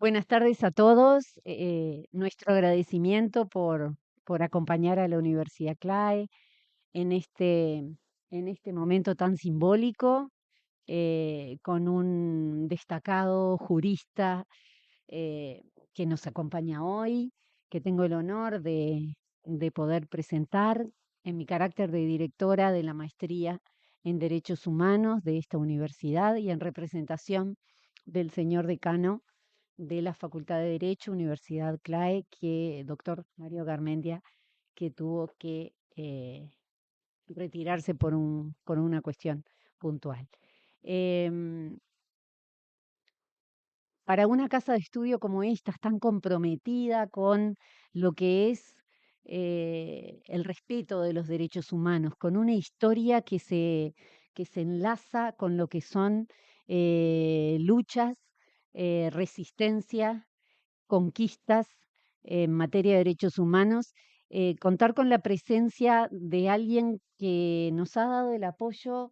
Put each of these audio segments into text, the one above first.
Buenas tardes a todos. Nuestro agradecimiento por acompañar a la Universidad CLAE en este momento tan simbólico, con un destacado jurista eh, que nos acompaña hoy, que tengo el honor de poder presentar en mi carácter de directora de la maestría en Derechos Humanos de esta universidad y en representación del señor decano de la Facultad de Derecho, Universidad CLAE, doctor Mario Garmendia, que tuvo que retirarse por una cuestión puntual. Em, para una casa de estudio como esta, tan comprometida con lo que es el respeto de los derechos humanos, con una historia que se enlaza con lo que son luchas, resistencia, conquistas en materia de derechos humanos, contar con la presencia de alguien que nos ha dado el apoyo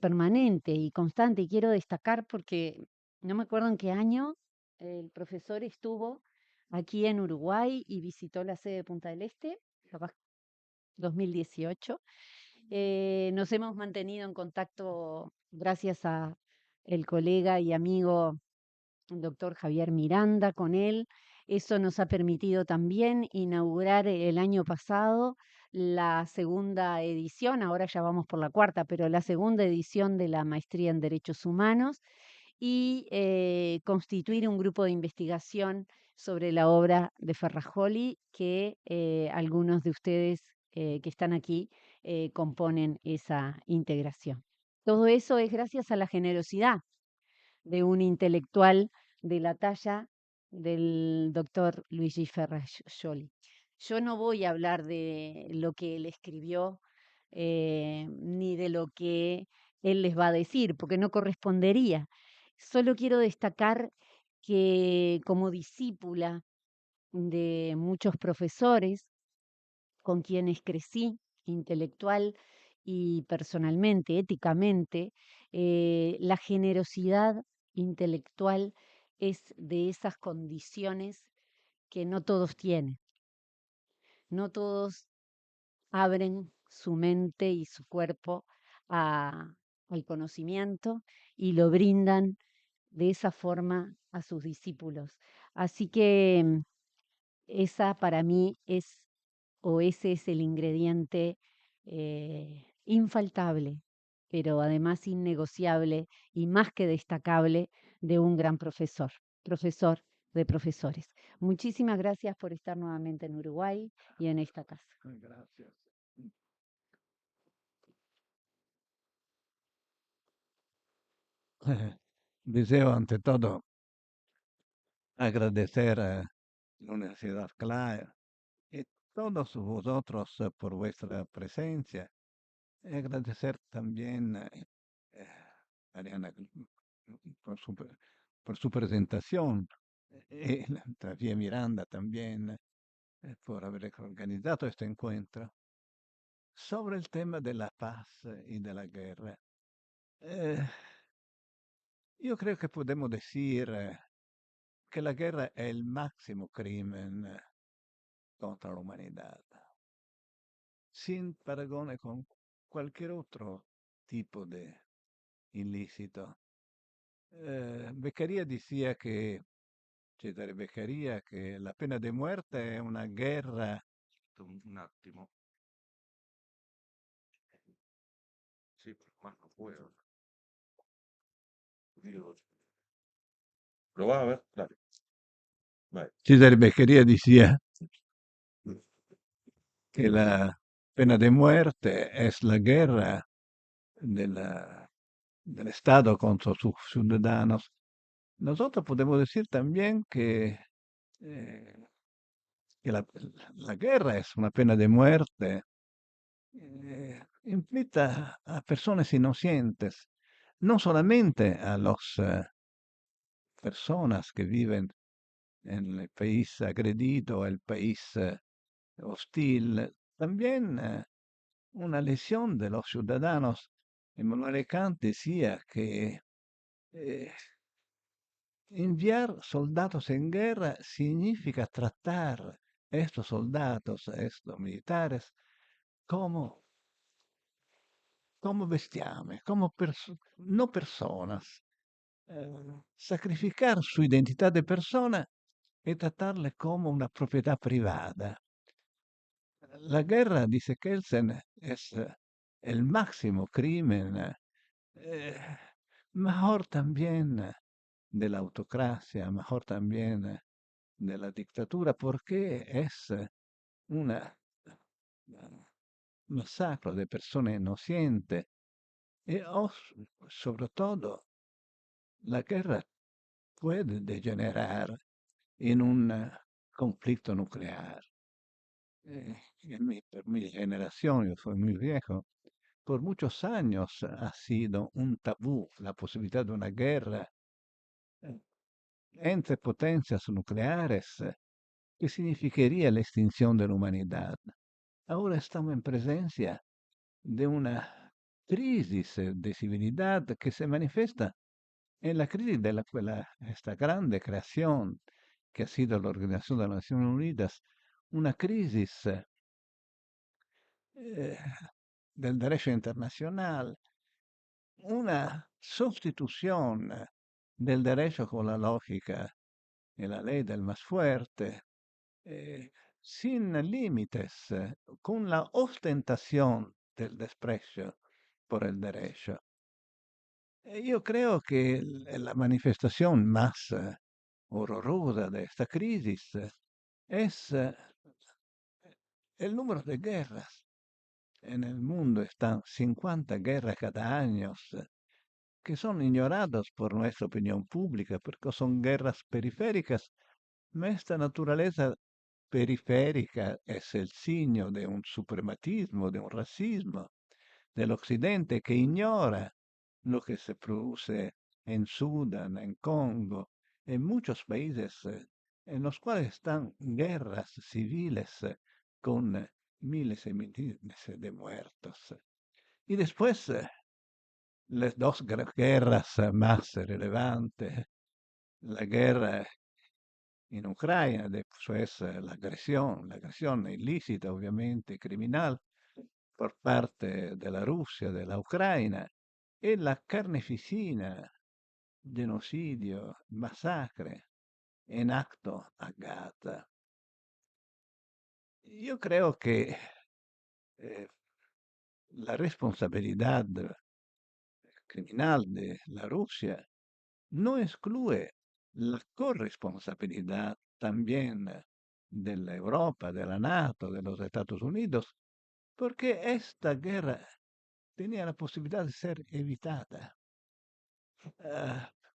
permanente y constante. Y quiero destacar porque no me acuerdo en qué año el profesor estuvo aquí en Uruguay y visitó la sede de Punta del Este, capaz 2018. Nos hemos mantenido en contacto gracias a el colega y amigo el doctor Javier Miranda con él. Eso nos ha permitido también inaugurar el año pasado la segunda edición, ahora ya vamos por la cuarta, pero la segunda edición de la Maestría en Derechos Humanos y constituir un grupo de investigación sobre la obra de Ferrajoli que algunos de ustedes que están aquí componen esa integración. Todo eso es gracias a la generosidad de un intelectual de la talla del doctor Luigi Ferrajoli. Yo no voy a hablar de lo que él escribió, ni de lo que él les va a decir, porque no correspondería. Solo quiero destacar que como discípula de muchos profesores con quienes crecí intelectual y personalmente, éticamente, la generosidad intelectual es de esas condiciones que no todos tienen. No todos abren su mente y su cuerpo al conocimiento y lo brindan de esa forma a sus discípulos. Así que esa para mí es, o ese es el ingrediente infaltable, pero además innegociable y más que destacable de un gran profesor, profesor de profesores. Muchísimas gracias por estar nuevamente en Uruguay y en esta casa. Gracias. Deseo ante todo agradecer a la Universidad CLAE y todos vosotros por vuestra presencia. Y agradecer también eh, a Ariana por su, por su presentación y a Javier Miranda también por haber organizado este encuentro sobre el tema de la paz y de la guerra. Eh, yo creo que podemos decir que la guerra è il máximo crimen contra la humanidad, sin paragone con cualquier otro tipo de ilícito. Beccaria decía que, Cesare Beccaria, che la pena di muerte è una guerra. Un attimo. Sì, ma non puedo. Lo va a ver, dale. Vai. Cesare Beccaria decía que la pena de muerte es la guerra de del Estado contra sus ciudadanos. Nosotros podemos decir también eh, que la guerra es una pena de muerte, implica a personas inocentes, no solamente a las personas que viven en el país agredido, el país hostil, también una lesión de los ciudadanos. Immanuel Kant decía que eh, enviar soldados en guerra significa tratar estos soldados, estos militares, como, como bestiame, como no personas. Sacrificar su identità de persona e tratarle como una propiedad privada. La guerra, dice Kelsen, es el máximo crimen, eh, mejor también de la autocracia, mejor también de la dictadura, porque es una masacre de personas inocentes e sobre todo la guerra puede degenerar en un conflicto nuclear. Per mi generación, yo soy muy viejo, por muchos años ha sido un tabú la posibilidad de una guerra eh, entre potencias nucleares que significaría la extinción de la humanidad. Ahora estamos en presencia de una crisis de civilidad que se manifiesta en la crisis de esta grande creación que ha sido la Organización de las Naciones Unidas, una crisis eh, del derecho internacional, una sustitución del derecho con la lógica y la ley del más fuerte, eh, sin límites, con la ostentación del desprecio por el derecho. Yo creo que la manifestación más horrorosa de esta crisis es el número de guerras. En el mundo están 50 guerras cada año que son ignoradas por nuestra opinión pública porque son guerras periféricas. Esta naturaleza periférica es el signo de un suprematismo, de un racismo del occidente que ignora lo que se produce en Sudán, en Congo, en muchos países en los cuales están guerras civiles con miles y miles de muertos. Y después las dos guerras más relevantes, la guerra en Ucrania, después la agresión ilícita, obviamente, criminal, por parte de la Rusia, de la Ucrania, e la carneficina, genocidio, masacre en acto a Gaza. Yo creo que eh, la responsabilidad criminal de la Rusia no excluye la corresponsabilidad también de la Europa, de la NATO, de los Estados Unidos, porque esta guerra tenía la posibilidad de ser evitada.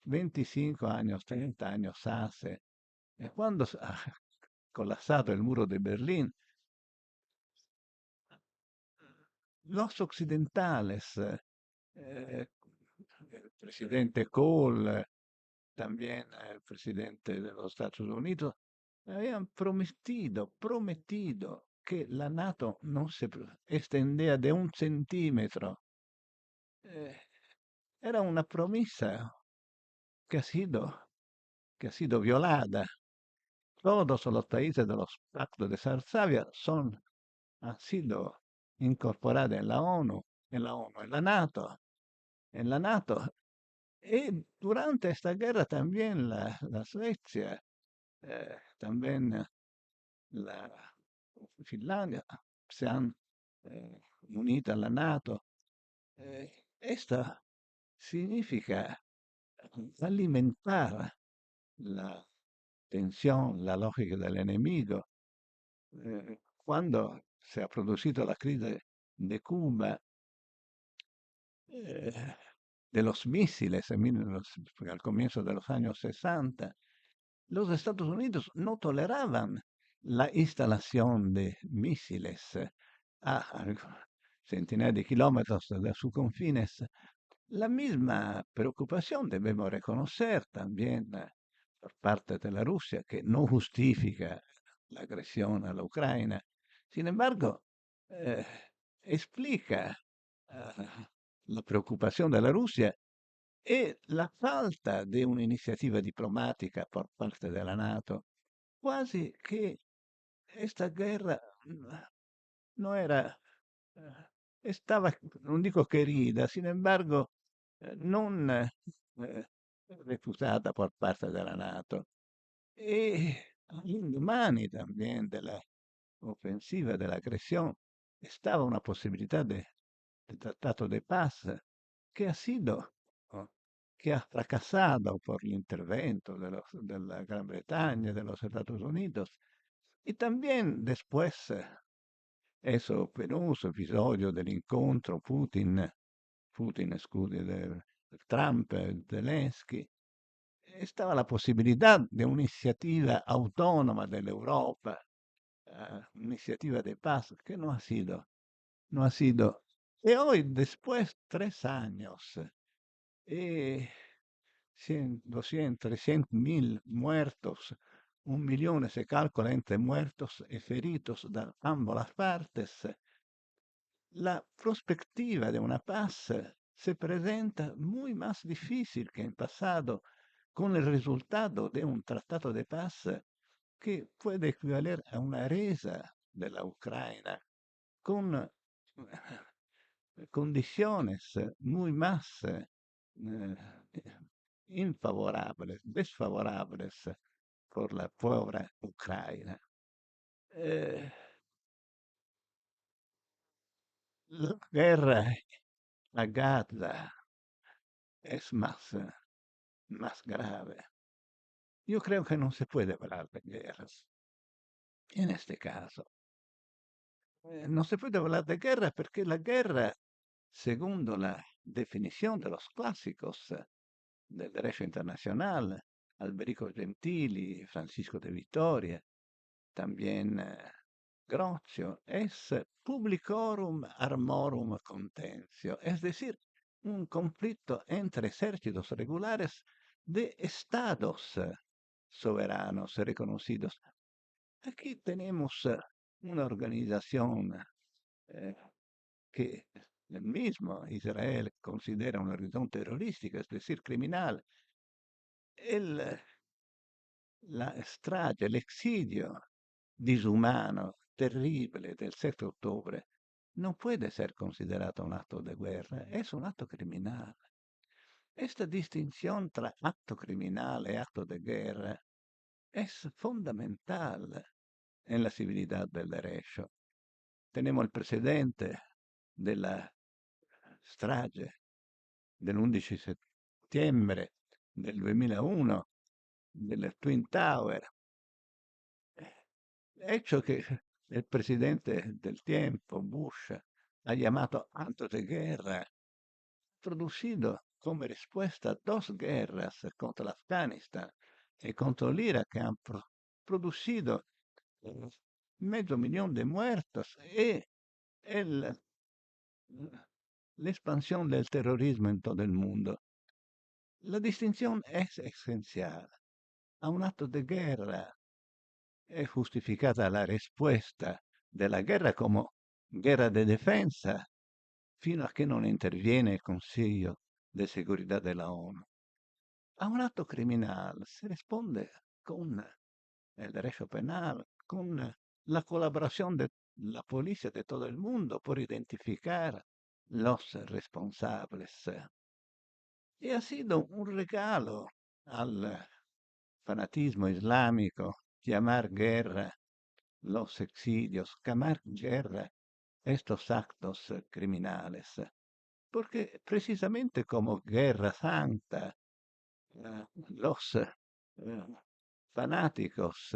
25 años, 30 años hace, cuando ha colapsado el muro de Berlín, los occidentales, el presidente Kohl, también el presidente de los Estados Unidos, habían prometido que la NATO no se extendía de un centímetro. Eh, Era una promesa que que ha sido violada. Todos los países de los pactos de Varsovia han sido incorporados en en la NATO. Y durante esta guerra también la Suecia, también la Finlandia se han eh, unido a la NATO. Esto significa alimentar la tensión, la lógica del enemigo. Cuando se ha producido la crisis de Cuba, eh, de los misiles al comienzo de los años 60, los Estados Unidos no toleraban la instalación de misiles a centenares de kilómetros de sus confines. La misma preocupación debemos reconocer también por parte de la Rusia, que no justifica la agresión a la Ucrania. Sin embargo, eh, explica la preocupación de la Rusia e la falta di un'iniziativa diplomatica por parte della NATO, quasi che questa guerra no era, estaba, non dico querida, sin embargo, non refusata por parte della NATO. E all'indomani también de la ofensiva, de la agresión, estaba una posibilidad de tratado de paz que ha sido, ¿no? Que ha fracasado por el intervento de la Gran Bretaña, de los Estados Unidos. Y también después, eso penoso episodio dell'incontro Putin, scusi, Trump, Zelensky, estaba la posibilidad de una iniciativa autónoma de la Europa, iniciativa de paz, que no ha sido. Y hoy, después, 3 años, y 100, 200, 300.000 muertos, 1 millón se calcola entre muertos y feridos de ambas partes, la perspectiva de una paz se presenta muy más difícil que en pasado, con el resultado de un tratado de paz que puede equivaler a una resa de la Ucrania, con condiciones muy más desfavorables por la pobre Ucrania. Eh, la guerra a Gaza es más grave. Yo creo que no se puede hablar de guerras en este caso. No se puede hablar de guerra porque la guerra, según la definición de los clásicos del derecho internacional, Alberico Gentili, Francisco de Vitoria, también Grozio, es publicorum armorum contentio, es decir, un conflicto entre ejércitos regulares de estados soberanos reconocidos. Aquí tenemos una organización eh, que el mismo Israel considera una organización terrorística, es decir, criminal. El, la strage, el exilio disumano, terrible del 7 de octubre, no puede ser considerado un acto de guerra, es un acto criminal. Esta distinción tra acto criminal y acto de guerra es fundamental en la civilidad del derecho. Tenemos el precedente de la strage dell'11 settembre del 2001 delle Twin Tower, hecho que el presidente del tiempo, Bush, ha llamado acto de guerra, producido como respuesta a dos guerras contra Afganistán y contra el Irak que han producido eh, medio millón de muertos y el, la expansión del terrorismo en todo el mundo. La distinción es esencial. A un acto de guerra è justificata la risposta della guerra come guerra de defensa fino a che non interviene il Consiglio de Seguridad de la ONU. A un atto criminale si risponde con el derecho penal, con la colaboración de la policía de todo el mundo por identificar los responsables. Y ha sido un regalo al fanatismo islámico llamar guerra los exilios, llamar guerra estos actos criminales, porque precisamente como guerra santa, los fanáticos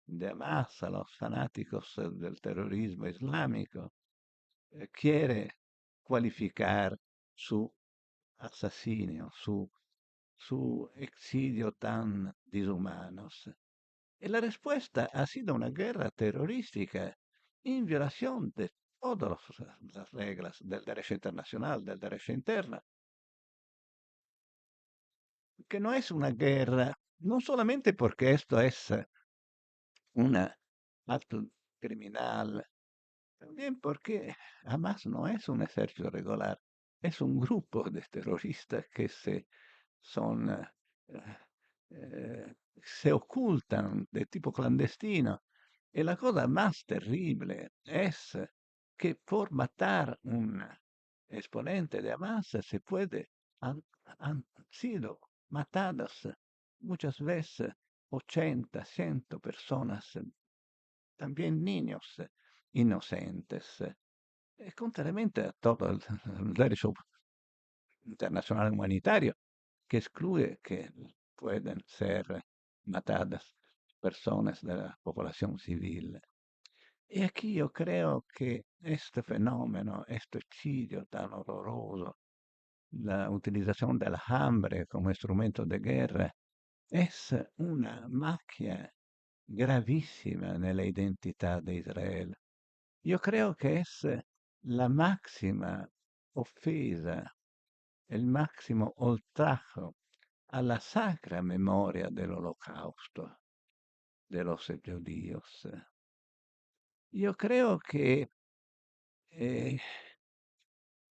de Hamas, los fanáticos del terrorismo islámico, quiere cualificar su asesinio, su exilio tan dishumanos. Y la respuesta ha sido una guerra terrorística en violación de todas las reglas del derecho internacional, del derecho interno, que no es una guerra, no solamente porque esto es un acto criminal, también porque Hamas no es un ejército regular, es un grupo de terroristas que son, se ocultan de tipo clandestino. Y la cosa más terrible es que por matar un exponente de Hamas se puede, han sido matadas muchas veces 80, 100 personas, también niños inocentes. Contrariamente a todo el derecho internacional humanitario, que excluye que pueden ser matadas personas de la población civil. Y aquí yo creo que este fenómeno, este exilio tan horroroso, la utilización del hambre como instrumento de guerra, es una macchia gravísima nella identità di Israele. Io creo che es la máxima offesa, il massimo oltrajo a la sacra memoria del Holocausto de los judíos. Yo creo que eh,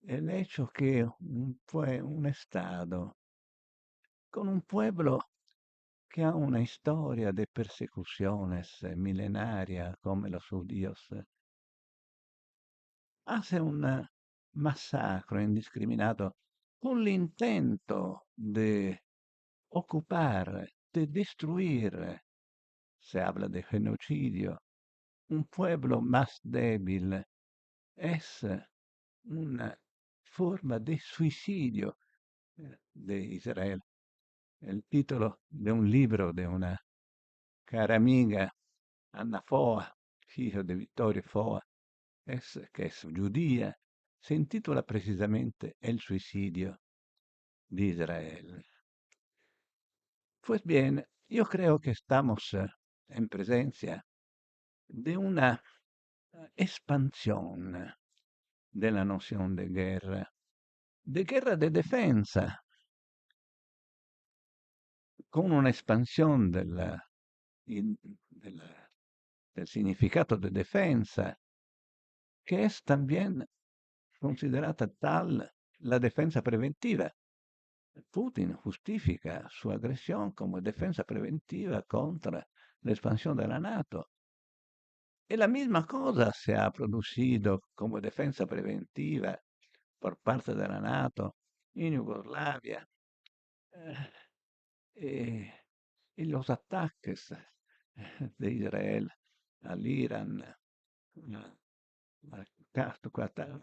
el hecho que fue un Estado con un pueblo que ha una historia de persecuciones milenaria como los judíos, hace un massacro indiscriminato con l'intento de ocupar, de destruir, se habla de genocidio, un pueblo más débil, es una forma de suicidio de Israel. El título de un libro de una cara amiga, Anna Foa, hija de Vittorio Foa, que es judía, se intitula precisamente El suicidio de Israel. Pues bien, yo creo que estamos en presencia de una expansión de la noción de guerra de defensa, con una expansión in- della- del significato de defensa, que es también considerata tal la defensa preventiva. Putin justifica su agresión como defensa preventiva contra la expansión de la NATO. Y la misma cosa se ha producido como defensa preventiva por parte de la NATO en Yugoslavia. Eh, eh, y los ataques de Israel al Irán,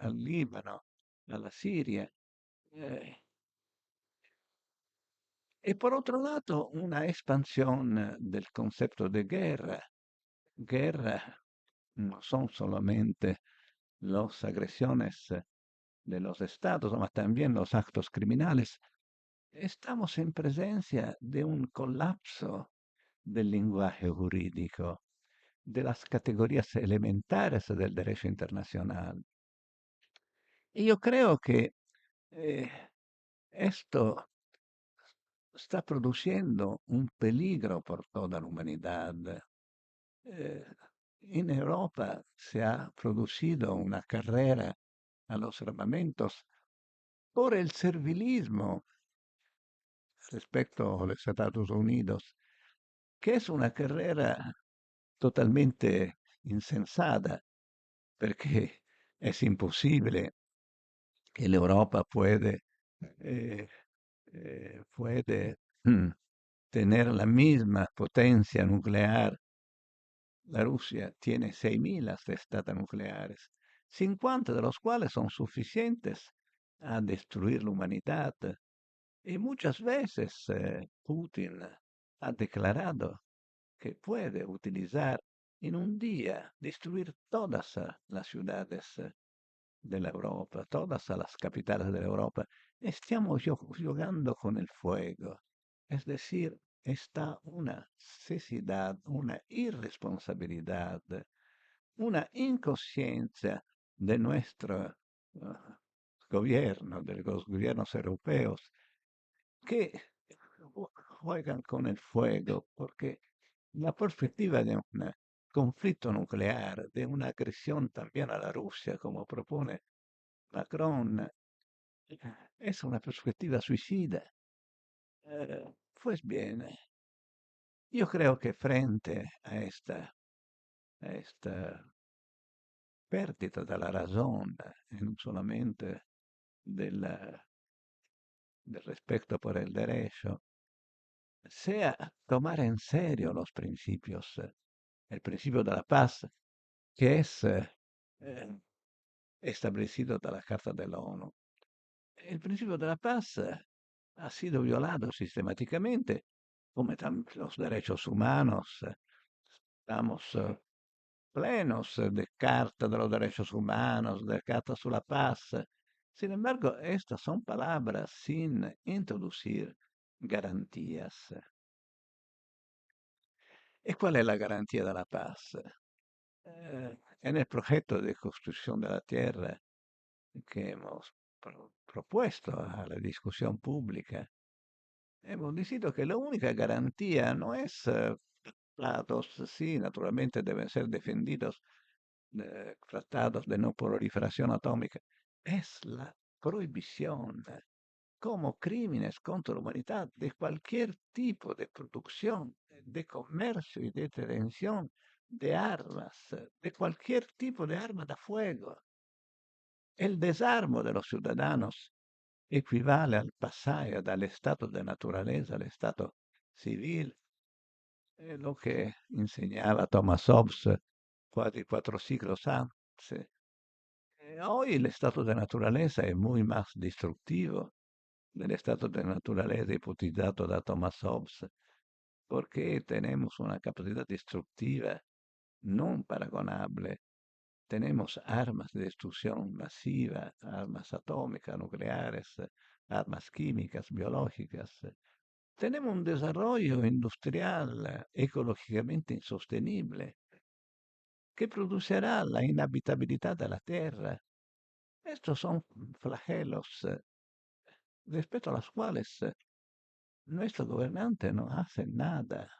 al Líbano, a la Siria. eh, y por otro lado, una expansión del concepto de guerra. Guerra no son solamente las agresiones de los estados, mas también los actos criminales. Estamos en presencia de un colapso del lenguaje jurídico, de las categorías elementares del derecho internacional. Y yo creo que eh, esto está produciendo un peligro por toda la humanidad. Eh, en Europa se ha producido una carrera a los armamentos por el servilismo respecto a los Estados Unidos, que es una carrera totalmente insensata, perché es imposible que l'Europa eh, puede tener la misma potencia nuclear. La Rusia tiene 6.000 testadas nucleares, 50 de los cuales son suficientes a destruir la humanidad. Y muchas veces Putin ha declarado que puede utilizar en un día, destruir todas las ciudades de la Europa, todas las capitales de la Europa. Estamos jugando con el fuego. Es decir, está una cecidad, una irresponsabilidad, una inconsciencia de nuestro gobierno, de los gobiernos europeos, que juegan con el fuego, porque la perspectiva de un conflicto nuclear, de una agresión también a la Rusia, como propone Macron, Es una perspectiva suicida. Pues bien, yo creo que frente a esta perdita de la razón, y no solamente del, del respeto por el derecho, sea tomar en serio los principios, el principio de la paz, que es eh, establecido de la Carta de la ONU. El principio de la paz ha sido violado sistemáticamente, come los derechos humanos. Estamos plenos de Carta de los Derechos Humanos, de Carta sobre la Paz. Sin embargo, estas son palabras sin introducir garantías. ¿Y cuál es la garantía de la paz? En el proyecto de construcción de la tierra que hemos propuesto a la discusión pública, hemos decidido que la única garantía no es tratados, sí, naturalmente deben ser defendidos, tratados de no proliferación atómica, es la prohibición como crímenes contra la humanidad de cualquier tipo de producción, de comercio y de detención de armas, de cualquier tipo de arma de fuego. El desarmo de los ciudadanos equivale al pasaje dal stato de naturaleza al stato civil, è lo che insegnava Thomas Hobbes quasi 4 siglos antes. Hoy el estado de naturaleza es muy más destructivo del estado de naturaleza ipotizado da Thomas Hobbes, porque tenemos una capacidad destructiva non paragonable. Tenemos armas de destrucción masiva, armas atómicas, nucleares, armas químicas, biológicas. Tenemos un desarrollo industrial ecológicamente insostenible que producirá la inhabitabilidad de la Tierra. Estos son flagelos respecto a los cuales nuestros gobernantes no hacen nada.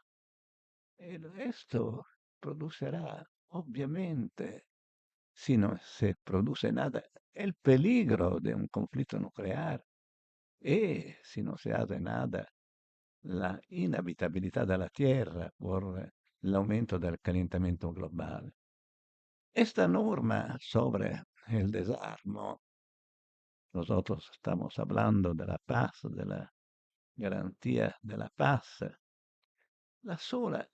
Esto producirá, obviamente, si no se produce nada, el peligro de un conflicto nuclear y, si no se hace nada, la inhabitabilidad de la Tierra por l'aumento del calentamiento global. Esta norma sobre el desarmo, nosotros estamos hablando de la paz, de la garantía de la paz. La sola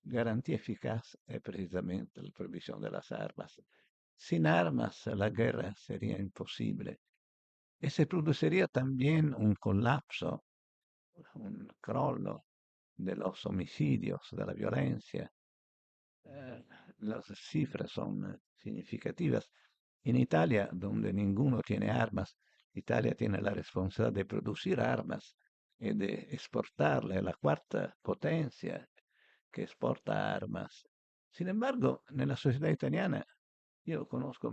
garantía eficaz es precisamente la prohibición de las armas. Sin armas la guerra sería imposible y se produciría también un colapso, un crollo de los homicidios, de la violencia. Eh, las cifras son significativas. En Italia, donde ninguno tiene armas, Italia tiene la responsabilidad de producir armas y de exportarle, la cuarta potencia que exporta armas. Sin embargo, nella società italiana io conosco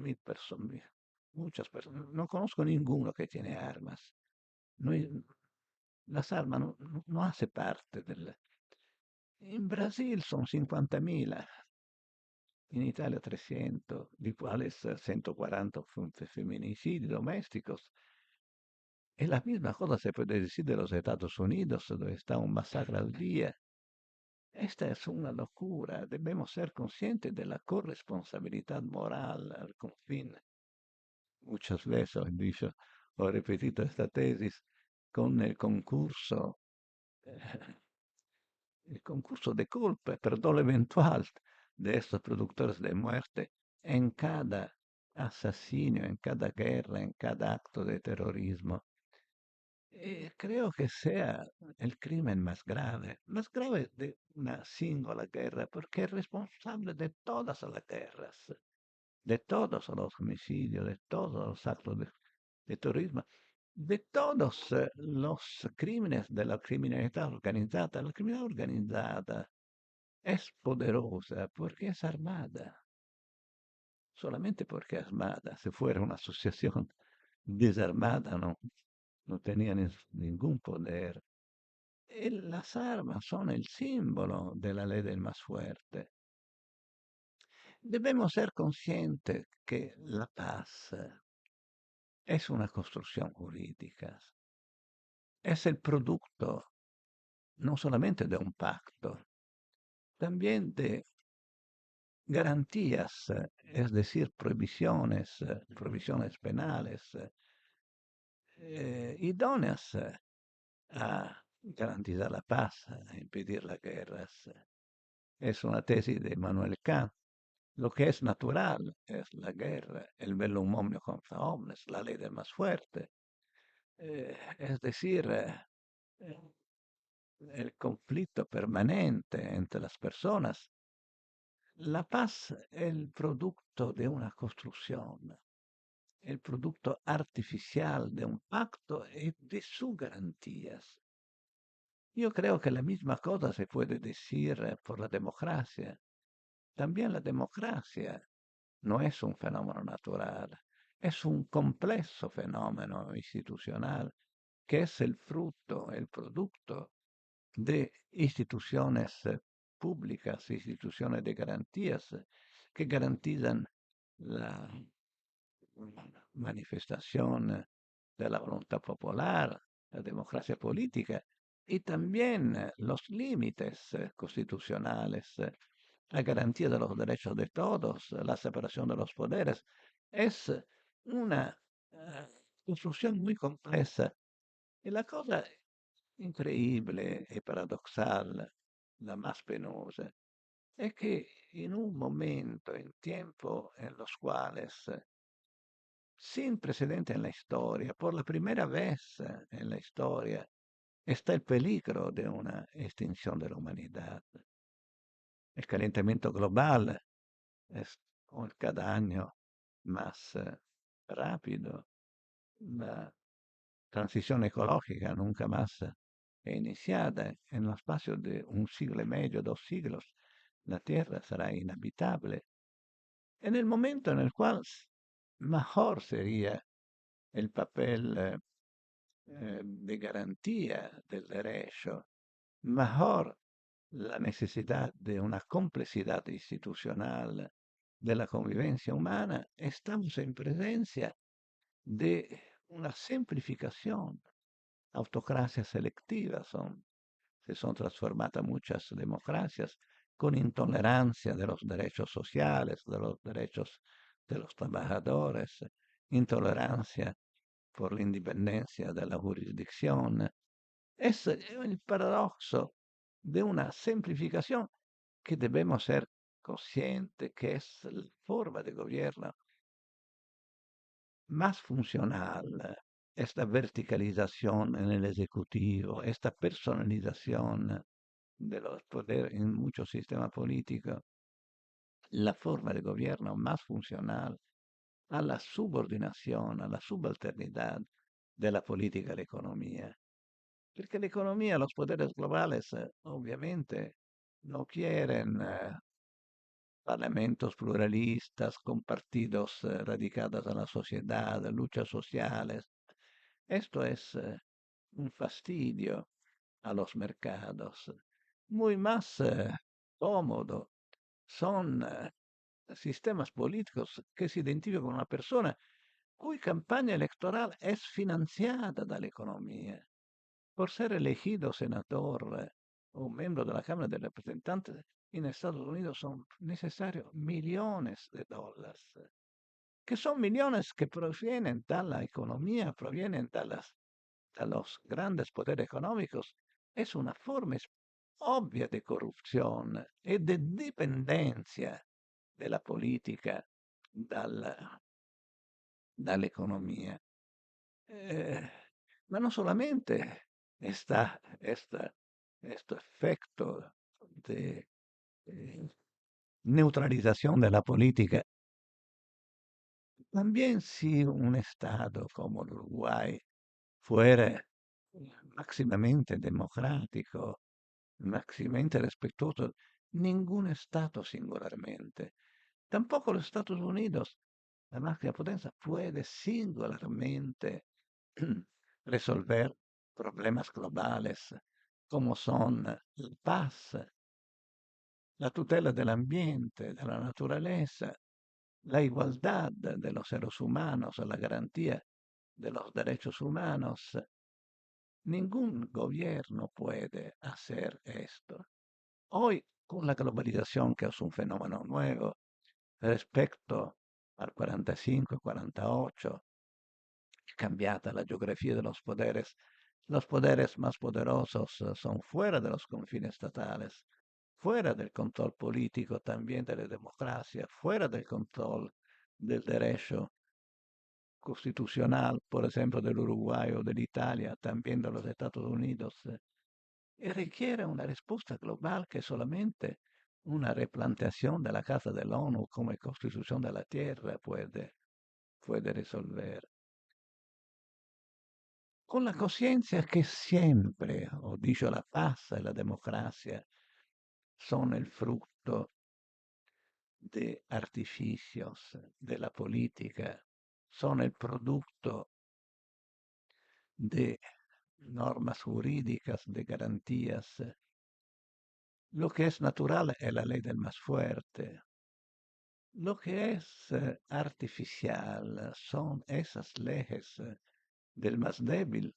muchas personas, no conozco ninguno que tiene armas. Noi- las armas no hace parte del... En Brasil son 50.000, in Italia 300, di quales 140 femminicidios domésticos. Y la misma cosa se puede decir de los Estados Unidos, donde está un masacre al día. Esta es una locura. Debemos ser conscientes de la corresponsabilidad moral al confín. Muchas veces ho repetido esta tesis con eh, el concurso de culpa, perdón eventual de estos productores de muerte en cada asesinio, en cada guerra, en cada acto de terrorismo. Creo que sea el crimen más grave de una singola guerra, porque es responsable de todas las guerras, de todos los homicidios, de todos los actos de terrorismo, de todos los crímenes de la criminalidad organizada. La criminalidad organizada es poderosa porque es armada, solamente porque es armada. Si fuera una asociación desarmada, no tenía ningún poder. Las armas son el símbolo de la ley del más fuerte. Debemos ser conscientes que la paz es una construcción jurídica, es el producto no solamente de un pacto, también de garantías, es decir, prohibiciones penales idóneas a garantizar la paz, a impedir las guerras. Es una tesis de Manuel Kant. Lo que es natural es la guerra, el bellum omnium contra omnes, la ley del más fuerte. Es decir, el conflicto permanente entre las personas. La paz es el producto de una construcción, el producto artificial de un pacto y de sus garantías. Yo creo que la misma cosa se puede decir por la democracia. También la democracia no es un fenómeno natural, es un complejo fenómeno institucional que es el fruto, el producto de instituciones públicas, instituciones de garantías que garantizan la manifestación de la voluntad popular, la democracia política y también los límites constitucionales, la garantía de los derechos de todos, la separación de los poderes. Es una construcción muy compleja y la cosa increíble y paradoxal, la más penosa, es que en un momento, en tiempo en los cuales sin precedente en la historia, por la primera vez en la historia, está el peligro de una extinción de la humanidad. El calentamiento global es cada año más rápido. La transición ecológica nunca más è iniciada. En los espacios de un siglo y medio, 2 siglos, la Tierra será inhabitable. En el momento en el cual mejor sería el papel de garantía del derecho, mejor la necesidad de una complejidad institucional de la convivencia humana, estamos en presencia de una simplificación. Autocracias selectivas se son transformadas muchas democracias con intolerancia de los derechos sociales, de los derechos de los trabajadores, intolerancia por la independencia de la jurisdicción. Es el paradoxo de una simplificación que debemos ser conscientes que es la forma de gobierno más funcional, esta verticalización en el ejecutivo, esta personalización de los poderes en muchos sistemas políticos, la forma de gobierno más funcional a la subordinación, a la subalternidad de la política a la economía. Porque la economía, los poderes globales, obviamente, no quieren parlamentos pluralistas con partidos radicados en la sociedad, luchas sociales. Esto es un fastidio a los mercados. Muy más cómodo son sistemas políticos que se identifican con una persona cuya campaña electoral es financiada dalla economía. Por ser elegido senador o miembro de la Cámara de Representantes en Estados Unidos son necesarios millones de dólares, que son millones que provienen de la economía, provienen de los grandes poderes económicos. Es una forma obvia de corrupción y de dependencia de la política dall'economia. Ma non solamente este efecto de neutralización de la política, también si un Estado como el Uruguay fuera máximamente democrático, máximamente respetuoso, ningún Estado singolarmente, tampoco los Estados Unidos, la máxima potencia, puede singularmente resolver problemas globales como son la paz, la tutela del ambiente, de la naturaleza, la igualdad de los seres humanos, la garantía de los derechos humanos, ningún gobierno puede hacer esto. Hoy, con la globalización, que es un fenómeno nuevo, respecto al 45 y 48, è cambiata la geografía de los poderes más poderosos son fuera de los confines estatales, fuera del control político también de la democracia, fuera del control del derecho constitucional, por ejemplo, del Uruguay o de Italia, también de los Estados Unidos, y requiere una respuesta global que solamente una replanteación de la Casa de la ONU como Constitución de la Tierra puede resolver. Con la conciencia che sempre, ho dicho, la paz e la democracia son el fruto de artificios de la política, son el producto de normas jurídicas, de garantías. Lo que es natural es la ley del más fuerte. Lo que es artificial son esas leyes del más débil,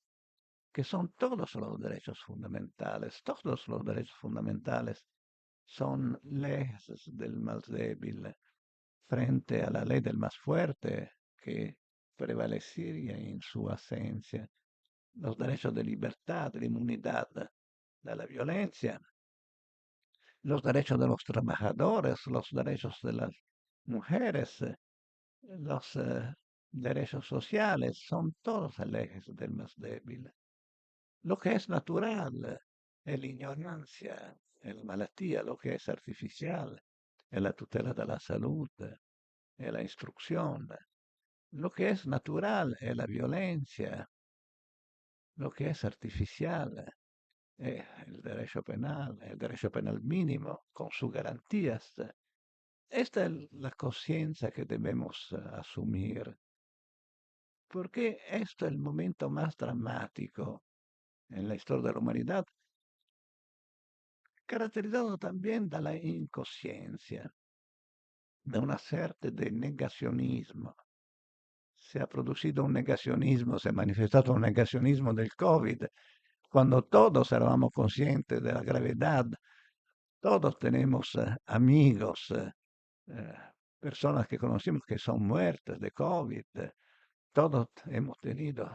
que son todos los derechos fundamentales. Todos los derechos fundamentales son leyes del más débil frente a la ley del más fuerte que prevalecería en su ausencia. Los derechos de libertad, de inmunidad de la violencia, los derechos de los trabajadores, los derechos de las mujeres, los derechos sociales, son todos leyes del más débil. Lo que es natural es la ignorancia, es la malattia, lo que es artificial es la tutela de la salud, es la instrucción. Lo que es natural es la violencia, lo que es artificial es el derecho penal mínimo con sus garantías. Esta es la conciencia que debemos asumir, porque esto es el momento más dramático en la historia de la humanidad, caracterizado también de la inconsciencia, de una suerte de negacionismo. Se ha producido un negacionismo, se ha manifestado un negacionismo del COVID, cuando todos éramos conscientes de la gravedad, todos tenemos amigos, eh, personas que conocimos que son muertas de COVID, todos hemos tenido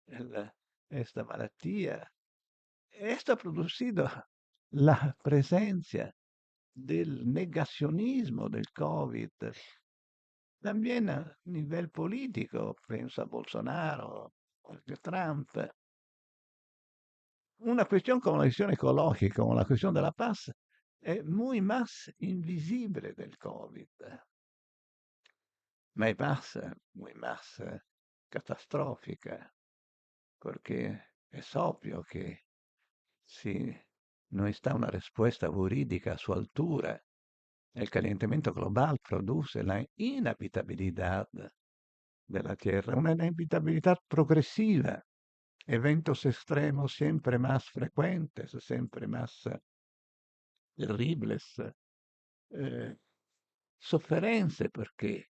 el- esta malattia. Esto ha producido la presencia del negacionismo del COVID, también a nivel político, penso a Bolsonaro, a Trump. Una cuestión como la cuestión ecológica, como la cuestión de la paz, es muy más invisible del COVID, ma es más, muy más catastrófica, porque es obvio que si no está una respuesta jurídica a su altura, el calentamiento global produce la inhabitabilidad de la Tierra, una inhabitabilidad progresiva, eventos extremos siempre más frecuentes, siempre más terribles, eh, sofferenze perché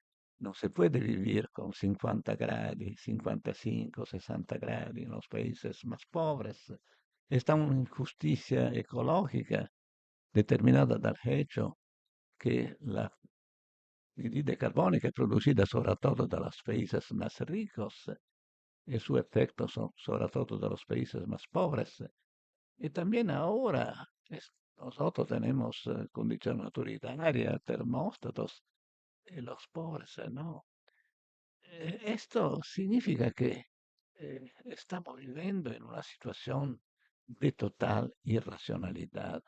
non si puede vivir con 50 gradi, 55, 60 gradi en los países más pobres. Está una injusticia ecológica determinada dal hecho que la anidride carbonica es producida sobre todo de los países más ricos y su efecto son sobre todo de los países más pobres. Y también ahora nosotros tenemos condición autoritaria, termóstatos, y los pobres no. Esto significa que estamos viviendo en una situación de total irracionalidad.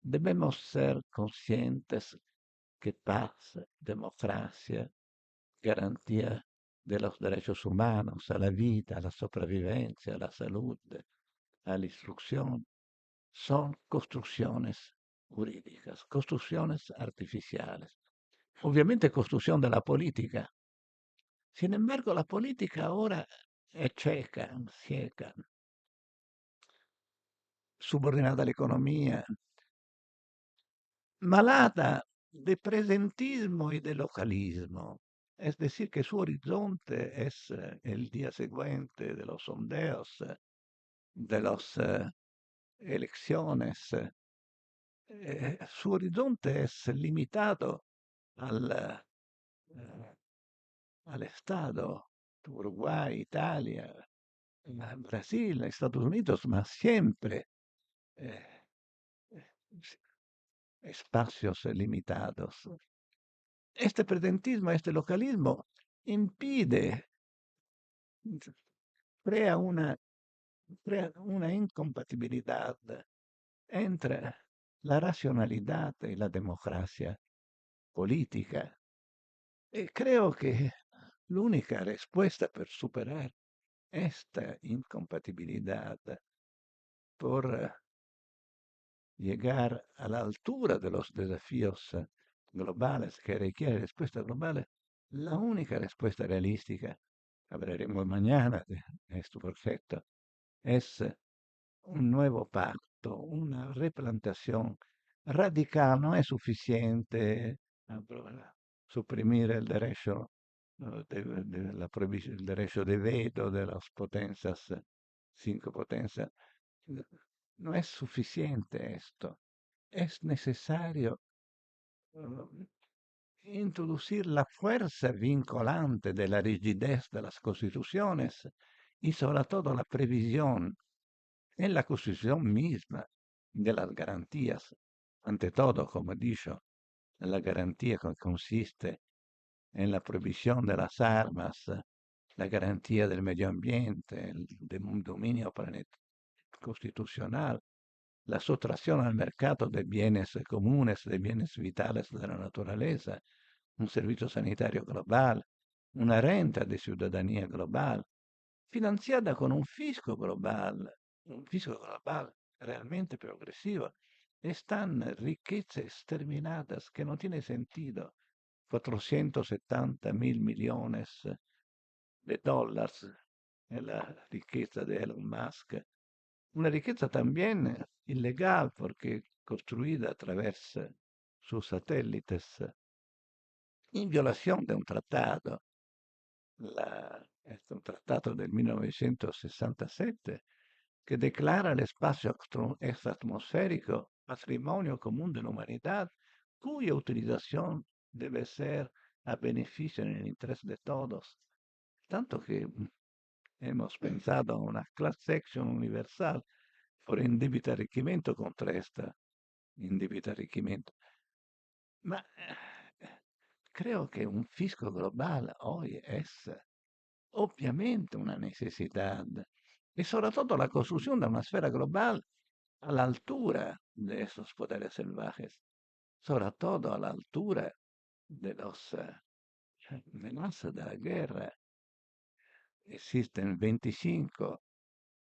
Debemos ser conscientes que paz, democracia, garantía de los derechos humanos, a la vida, a la sobrevivencia, a la salud, a la instrucción, son construcciones jurídicas, construcciones artificiales. Obviamente construcción de la política. Sin embargo, la política ahora è cieca, subordinata all'economia, malata de presentismo y de localismo. Es decir, que su horizonte es el día siguiente de los sondeos, de las elecciones. Su horizonte es limitado al, al Estado, Uruguay, Italia, Brasil, Estados Unidos, ma siempre eh, s- espacios limitados. Este presentismo, este localismo impide, crea una, crea una incompatibilidad entre la racionalidad y la democracia política. Y creo que l'unica respuesta per superar esta incompatibilidad, por llegar a la altura de los desafíos globales que requiere respuesta global, la única respuesta realística, hablaremos mañana de esto perfecto, es un nuevo pacto, una replantación radical. No es suficiente suprimir el derecho, el derecho de veto de las potencias, cinco potencias. No es suficiente esto. Es necesario introducir la fuerza vinculante de la rigidez de las constituciones y sobre todo la previsión en la Constitución misma de las garantías. Ante todo, como he dicho, la garantía que consiste en la prohibición de las armas, la garantía del medio ambiente, de un dominio constitucional, la sustracción al mercado de bienes comunes, de bienes vitales de la naturaleza, un servicio sanitario global, una renta de ciudadanía global, financiada con un fisco global realmente progresivo. Están riquezas terminadas que no tiene sentido. 470.000 millones de dólares en la riqueza de Elon Musk. Una riqueza también ilegal porque construida a través sus satélites in violación de un tratado. Es un tratado del 1967 que declara el espacio exatmosférico patrimonio común de la humanidad, cuya utilización debe ser a beneficio en el interés de todos. Tanto que hemos pensado en una class action universal por indebito arricchimento contra esta indebito arricchimento. Ma creo que un fisco global hoy es obviamente una necesidad y sobre todo la construcción de una esfera global a la altura de esos poderes salvajes, sobre todo a la altura de las amenazas de la guerra. Existen 25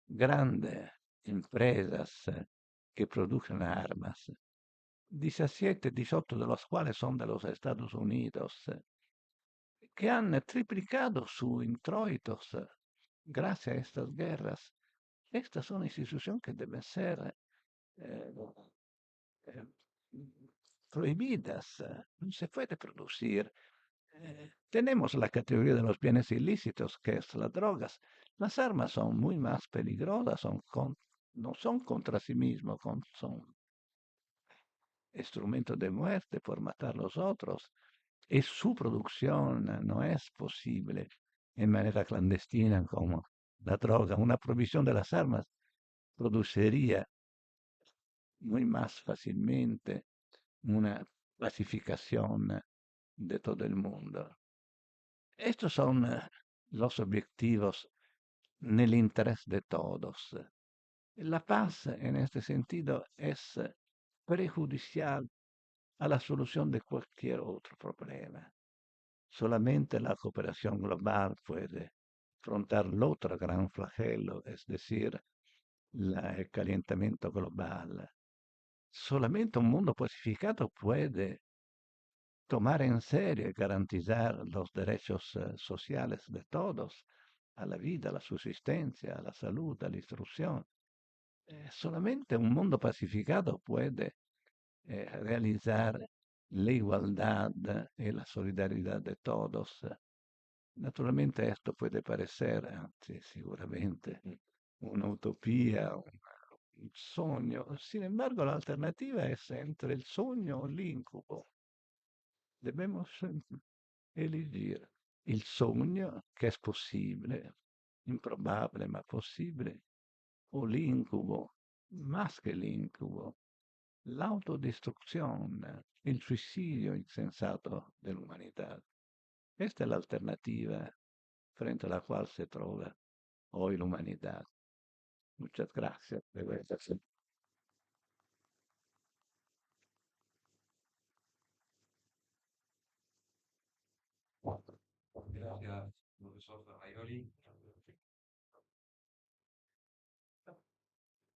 grandes empresas que producen armas, 17, 18 de las cuales son de los Estados Unidos, que han triplicado sus introitos gracias a estas guerras. Estas son instituciones que deben ser eh, eh, prohibidas. No se puede producir. Tenemos la categoría de los bienes ilícitos, que es las drogas. Las armas son muy más peligrosas, no son contra sí mismos, son instrumentos de muerte por matar a los otros. Y su producción no es posible en manera clandestina como la droga. Una provisión de las armas produciría muy más fácilmente una clasificación de todo el mundo. Estos son los objetivos en el interés de todos. La paz en este sentido es prejudicial a la solución de cualquier otro problema. Solamente la cooperación global puede afrontar el otro gran flagelo, es decir, el calentamiento global. Solamente un mundo pacificado puede tomar en serio y garantizar los derechos sociales de todos, a la vida, a la subsistencia, a la salud, a la instrucción. Solamente un mundo pacificado puede realizar la igualdad y la solidaridad de todos. Naturalmente esto puede parecer, sí, seguramente, una utopía, un sogno. Sin embargo, la alternativa es entre el sueño o el incubo. Debemos elegir il sogno, che è possibile, improbabile ma possibile, o l'incubo, más che l'incubo, l'autodistruzione, il suicidio insensato dell'umanità. Questa è l'alternativa frente a la quale si trova hoy l'umanità. Muchas gracias. Gracias, profesor Ferraioli.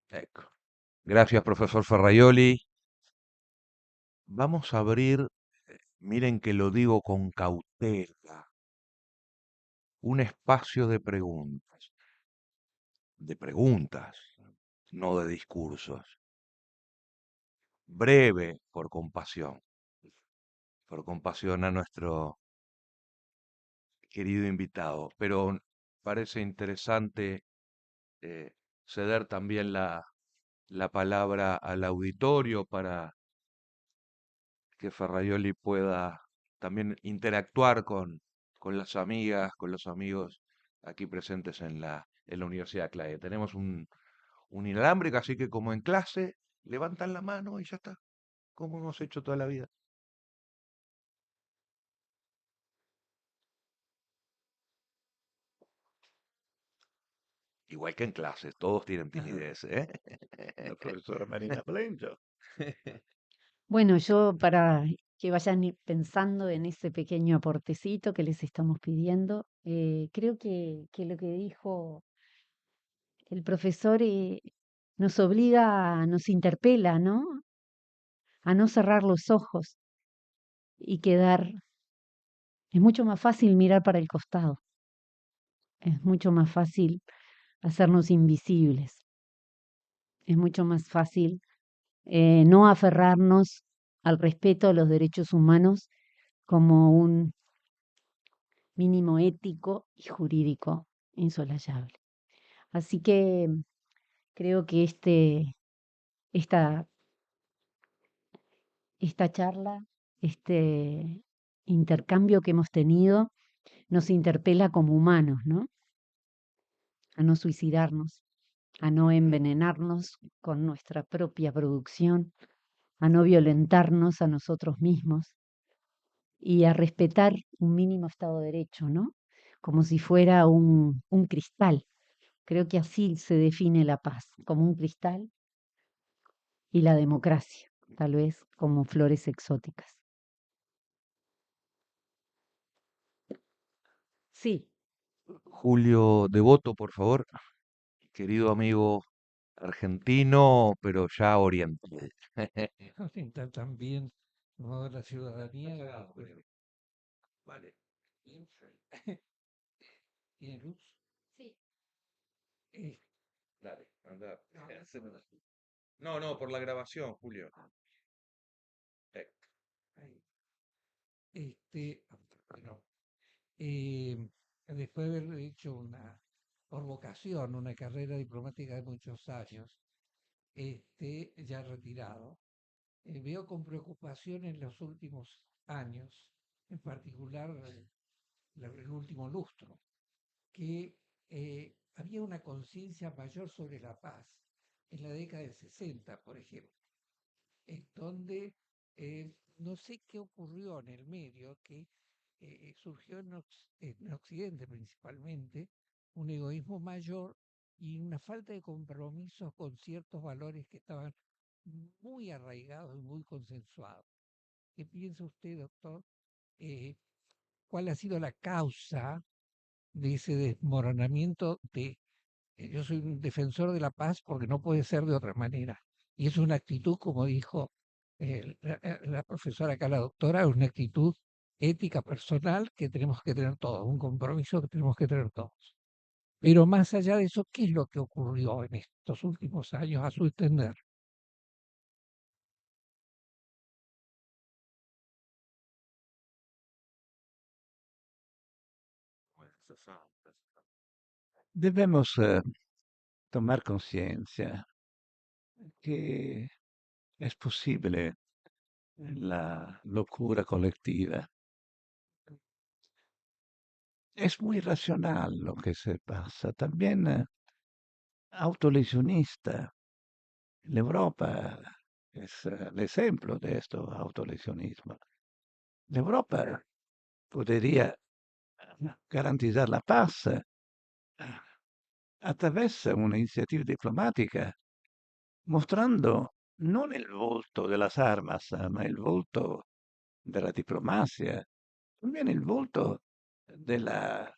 Ecco, gracias, profesor Ferraioli. Vamos a abrir, miren que lo digo con cautela, un espacio de preguntas, no de discursos. Breve, por compasión a nuestro querido invitado, pero parece interesante ceder también la palabra al auditorio para que Ferraioli pueda también interactuar con las amigas, con los amigos aquí presentes en la Universidad Clay. Tenemos un inalámbrico, así que como en clase, levantan la mano y ya está, como hemos hecho toda la vida. Igual que en clase, todos tienen timidez, ¿eh? La professora Marina Blenjo. Bueno, yo para que vayan pensando en ese pequeño aportecito que les estamos pidiendo, creo que lo que dijo el profesor nos obliga, nos interpela, ¿no? A no cerrar los ojos y quedar. Es mucho más fácil mirar para el costado, es mucho más fácil hacernos invisibles, es mucho más fácil no aferrarnos al respeto a los derechos humanos como un mínimo ético y jurídico insolayable. Así que creo que esta, esta charla, este intercambio que hemos tenido, nos interpela como humanos, ¿no? A no suicidarnos, a no envenenarnos con nuestra propia producción, a no violentarnos a nosotros mismos y a respetar un mínimo Estado de Derecho, ¿no? Como si fuera un cristal. Creo que así se define la paz, como un cristal y la democracia, tal vez como flores exóticas. Sí, Julio Devoto, por favor, querido amigo argentino, pero ya oriental. Oriental también, no la ciudadanía. Vale. ¿Tiene luz? sí. Eh, Dale, anda. No, no, por la grabación, Julio. Eh, ahí. Bueno, eh, después de haber hecho por vocación, una carrera diplomática de muchos años, ya retirado, veo con preocupación en los últimos años, en particular el último lustro, que había una conciencia mayor sobre la paz en la década del 60, por ejemplo, en donde no sé qué ocurrió en el medio, que surgió en Occidente principalmente un egoísmo mayor y una falta de compromiso con ciertos valores que estaban muy arraigados y muy consensuados. ¿Qué piensa usted, doctor? Eh, ¿Cuál ha sido la causa de ese desmoronamiento yo soy un defensor de la paz porque no puede ser de otra manera? Y es una actitud, como dijo la profesora acá, la doctora, es una actitud ética personal que tenemos que tener todos, un compromiso que tenemos que tener todos. Pero más allá de eso, ¿qué es lo que ocurrió en estos últimos años a su entender? Debemos tomar conciencia que es posible la locura colectiva. Es muy racional lo que se pasa, también autolesionista. L'Europa es el ejemplo de esto, autolesionismo. L'Europa podría garantizar la paz attraverso un'iniziativa diplomatica, mostrando non il volto de las armas, ma il volto de la diplomacia, también il volto de la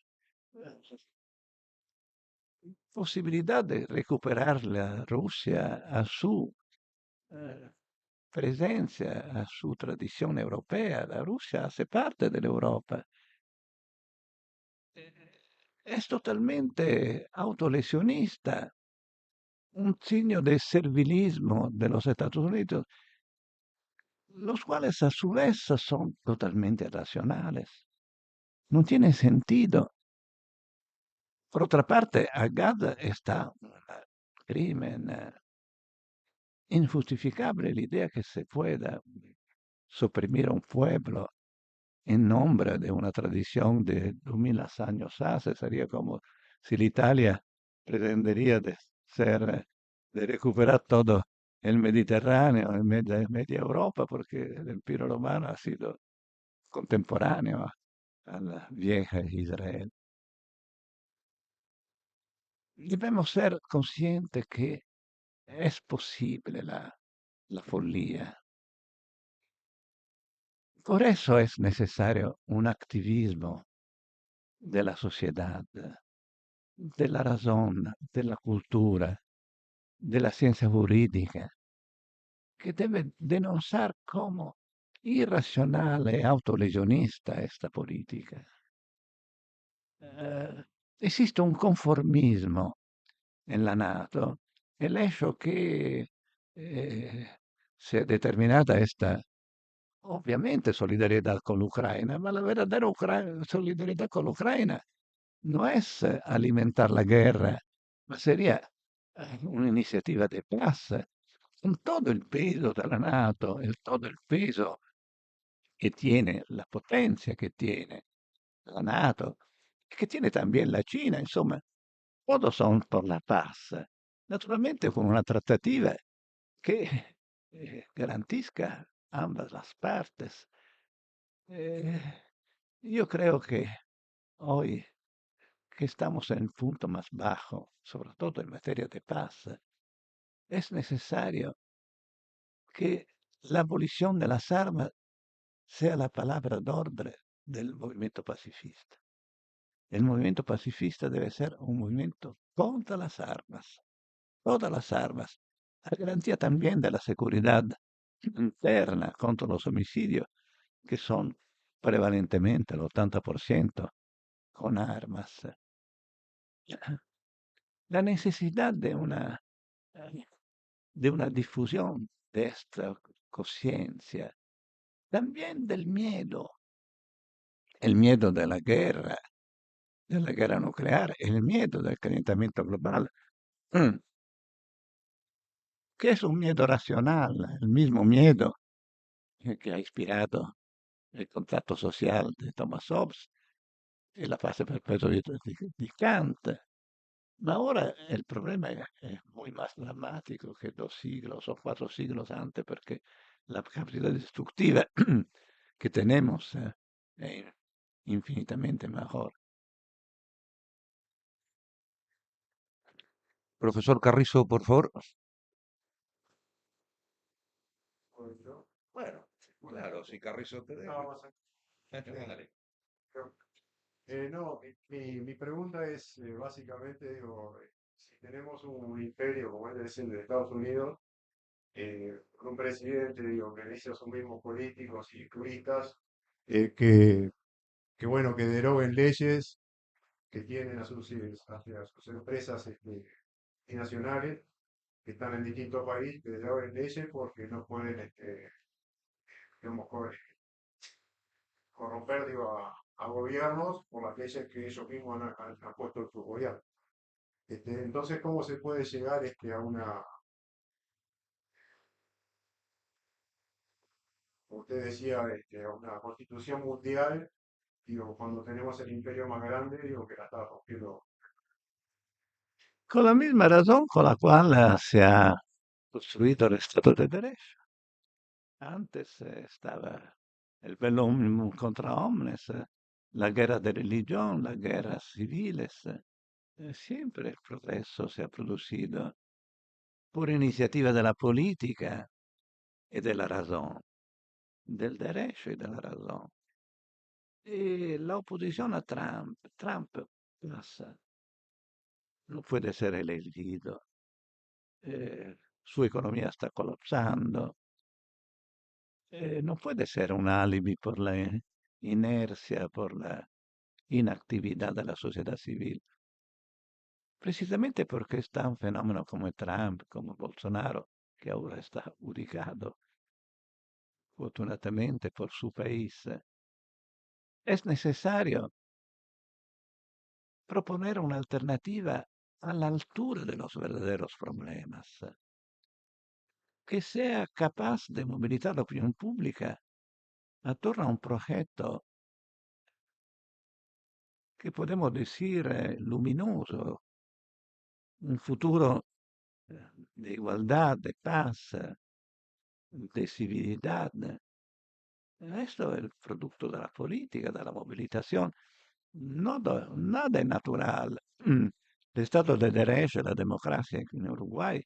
posibilidad de recuperar la Rusia a su presencia, a su tradición europea. La Rusia hace parte de la Europa. Es totalmente autolesionista, un signo de servilismo de los Estados Unidos, los cuales a su vez son totalmente racionales. No tiene sentido. Por otra parte, a Gaza está un crimen injustificable la idea que se pueda suprimir a un pueblo en nombre de una tradición de 2000 años hace. Sería como si la Italia pretendería de recuperar todo el Mediterráneo, media Europa, porque el Imperio Romano ha sido contemporáneo a la vieja Israel. Debemos ser conscientes que es posible la follia. Por eso es necesario un activismo de la sociedad, de la razón, de la cultura, de la ciencia jurídica, que debe denunciar como irracional e autolesionista esta política. Esiste un conformismo en la NATO, el hecho que se ha determinada esta, obviamente, solidaridad con Ucrania, ma la verdadera solidaridad con Ucrania no es alimentar la guerra, ma sería un'iniziativa de paz, con todo el peso de la NATO, todo el peso que tiene, la potencia que tiene la NATO, que tiene también la China, insomma, todos son por la paz. Naturalmente con una tratativa que garantizca ambas las partes. Eh, yo creo que hoy que estamos en el punto más bajo, sobre todo en materia de paz, es necesario que la abolición de las armas sea la palabra d'ordine del movimiento pacifista. El movimiento pacifista debe ser un movimiento contra las armas, todas las armas, a garantía también de la seguridad interna contra los homicidios, que son prevalentemente el 80% con armas. La necesidad de una difusión de esta conciencia, también del miedo, el miedo de la guerra nuclear, el miedo del calentamiento global, que es un miedo racional, el mismo miedo que ha inspirado el contrato social de Thomas Hobbes y la fase perpetua di Kant. Ma ahora el problema es muy más dramático que 2 siglos o 4 siglos antes, porque la capacidad destructiva que tenemos es infinitamente mejor. Profesor Carrizo, por favor. Bueno, claro, si Carrizo te deja. Dale. No, mi pregunta es básicamente, digo, si tenemos un imperio como es el de Estados Unidos, con un presidente, digo, que dice a sus mismos políticos y turistas, eh, que, que bueno, que deroguen leyes que tienen hacia sus empresas nacionales que están en distintos países, que deroguen leyes porque no pueden, digamos, corromper, digo, a gobiernos por las leyes que ellos mismos han puesto en su gobierno. Entonces, ¿cómo se puede llegar a una, como usted decía, a una constitución mundial, digo, cuando tenemos el imperio más grande, digo, que la está rompiendo? Con la misma razón con la cual se ha construido el Estado de Derecho. Antes estaba el bellum contra omnes, la guerra de religión, las guerras civiles. Siempre el progreso se ha producido por iniciativa de la política y de la razón, del derecho y de la razón. Y la oposición a Trump pasa, no puede ser elegido, su economía está colapsando, no puede ser un alibi por la inercia, por la inactividad de la sociedad civil. Precisamente porque está un fenómeno como Trump, como Bolsonaro, que ahora está ubicado fortunatamente por su país, es necesario proponer una alternativa a la altura de los verdaderos problemas, que sea capaz de movilizar la opinión pública attorno a un progetto che podemos decir luminoso, un futuro de igualdad, de paz, de civilidad. Esto es el producto de la política, de la movilización. Nada es natural. El Estado de Derecho, la democracia en Uruguay,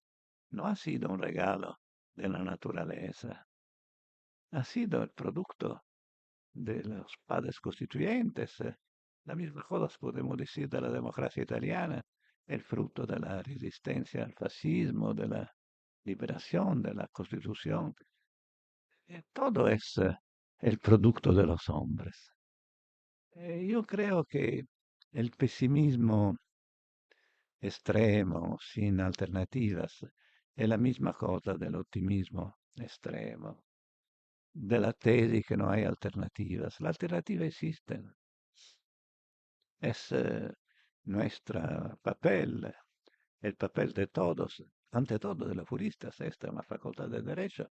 no ha sido un regalo de la naturaleza, ha sido el producto de los padres constituyentes. La misma cosa podemos decir de la democracia italiana, el fruto de la resistencia al fascismo, de la liberación, de la constitución. Todo es el producto de los hombres. Yo creo que el pesimismo extremo, sin alternativas, è la misma cosa dell'ottimismo estremo, della tesi che no hay alternativas. Las alternativas existen. Es nuestro papel, el papel de todos, ante todo de los juristas, esta es una facultad de derecho,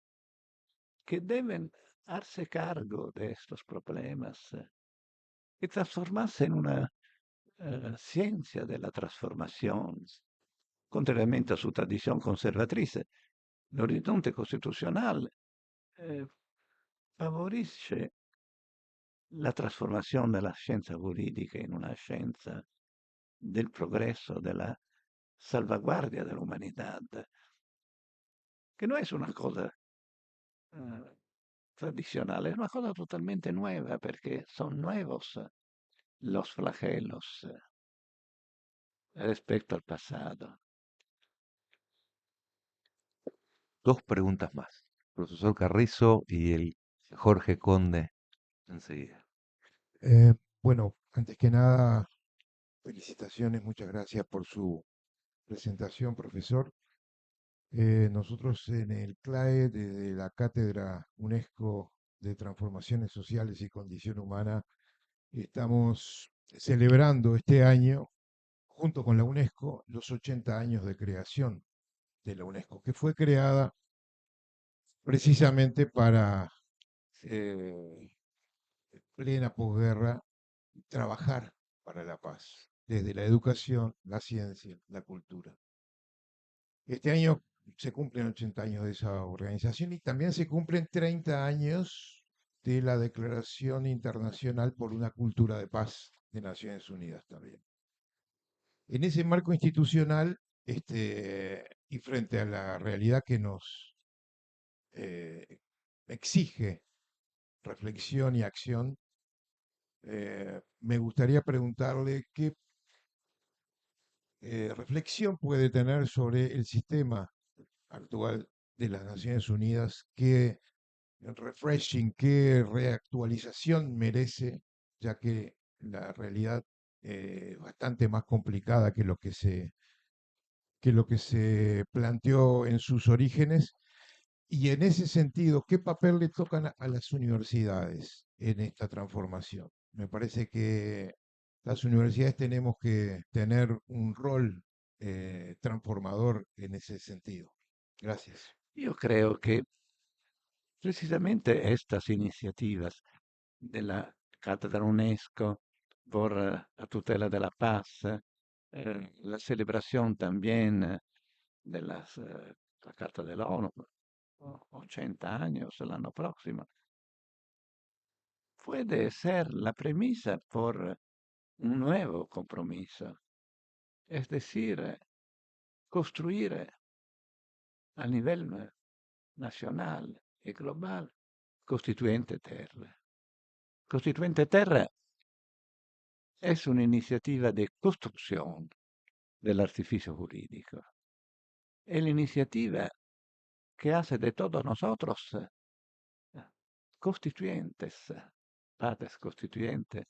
que deben darse cargo de estos problemas y transformarse en una ciencia de la transformación, contrariamente a su tradición conservatrice. L'orizzonte costituzionale favorisce la trasformazione della scienza giuridica in una scienza del progresso, della salvaguardia dell'umanità, che non è una cosa tradicional, es una cosa totalmente nueva, porque son nuevos los flagelos respecto al pasado. Dos preguntas más. Profesor Carrizo y el Jorge Conde enseguida. Bueno, antes que nada, felicitaciones, muchas gracias por su presentación, profesor. Nosotros en el CLAE, desde la Cátedra UNESCO de Transformaciones Sociales y Condición Humana, estamos celebrando este año, junto con la UNESCO, los 80 años de creación de la UNESCO, que fue creada precisamente para, plena posguerra, trabajar para la paz, desde la educación, la ciencia, la cultura. Este año se cumplen 80 años de esa organización y también se cumplen 30 años de la Declaración Internacional por una Cultura de Paz de Naciones Unidas también. En ese marco institucional, y frente a la realidad que nos exige reflexión y acción, me gustaría preguntarle qué reflexión puede tener sobre el sistema actual de las Naciones Unidas, qué refreshing, qué reactualización merece, ya que la realidad es bastante más complicada que lo que se planteó en sus orígenes. Y en ese sentido, ¿qué papel le tocan a las universidades en esta transformación? Me parece que las universidades tenemos que tener un rol transformador en ese sentido. Gracias. Io credo che precisamente estas iniciativas de la Cátedra UNESCO por la tutela de la paz, la celebración también de la Carta de la ONU, 80 años el año próximo, puede ser la premisa por un nuevo compromiso, es decir, construir a nivel nacional y global Costituente Terra. Costituente Terra es una iniciativa de construcción del artificio jurídico. Es la iniciativa que hace de todos nosotros constituyentes, partes constituyentes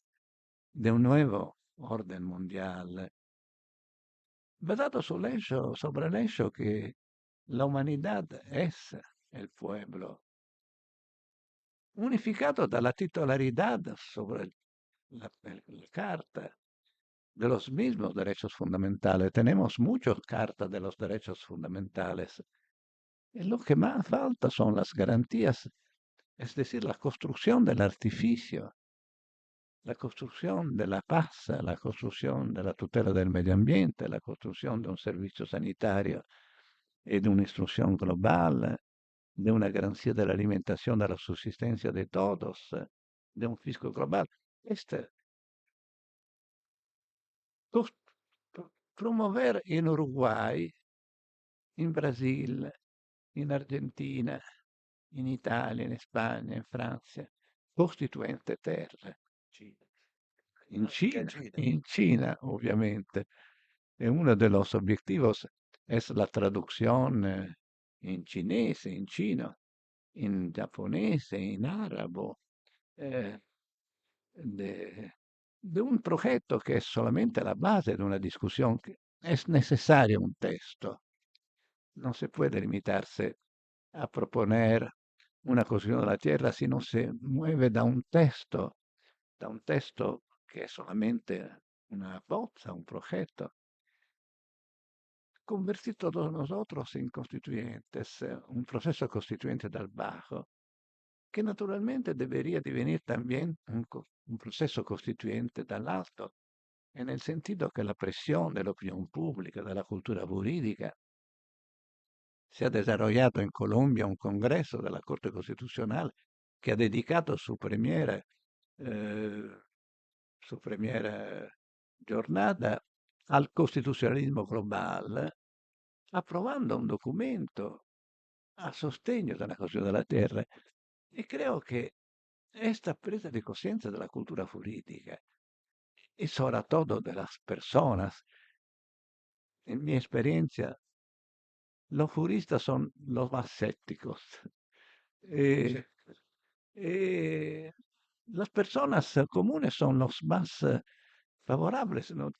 de un nuevo orden mundial, basado sobre el hecho que la humanidad es el pueblo, unificado dalla titularidad sobre la Carta de los mismos derechos fundamentales. Tenemos muchas cartas de los derechos fundamentales. Y lo que más falta son las garantías, es decir, la construcción del artificio, la construcción de la paz, la construcción de la tutela del medio ambiente, la construcción de un servicio sanitario y de una instrucción global, de una garantía de la alimentación, de la subsistencia de todos, de un fisco global. Este, cos- promover en Uruguay, in Brasil, in Argentina, in Italia, in España, in Francia, Costituente Terra, in China, obviamente. Y uno de los objetivos es la traducción en chinés, en chino, en japonés, en árabe, eh, de un proyecto que es solamente la base de una discusión, que es necesario un texto. No se puede limitarse a proponer una constitución de la tierra si no se mueve da un texto que es solamente una bozza, un proyecto. Convertir todos nosotros en constituyentes, un proceso constituyente dal bajo, que naturalmente debería devenir también un proceso constituyente dal alto, en el sentido que la presión de la opinión pública, de la cultura jurídica, se ha desarrollado en Colombia un congreso de la Corte Constitucional que ha dedicado eh, su primera jornada al costituzionalismo global, approvando un documento a sostegno della Costituzione della Terra. E creo che esta presa de conciencia de la cultura jurídica y sobre todo de las personas, en mi experiencia, los juristas son los más escépticos. Eh, eh, las personas comunes son los más favorables, ¿no?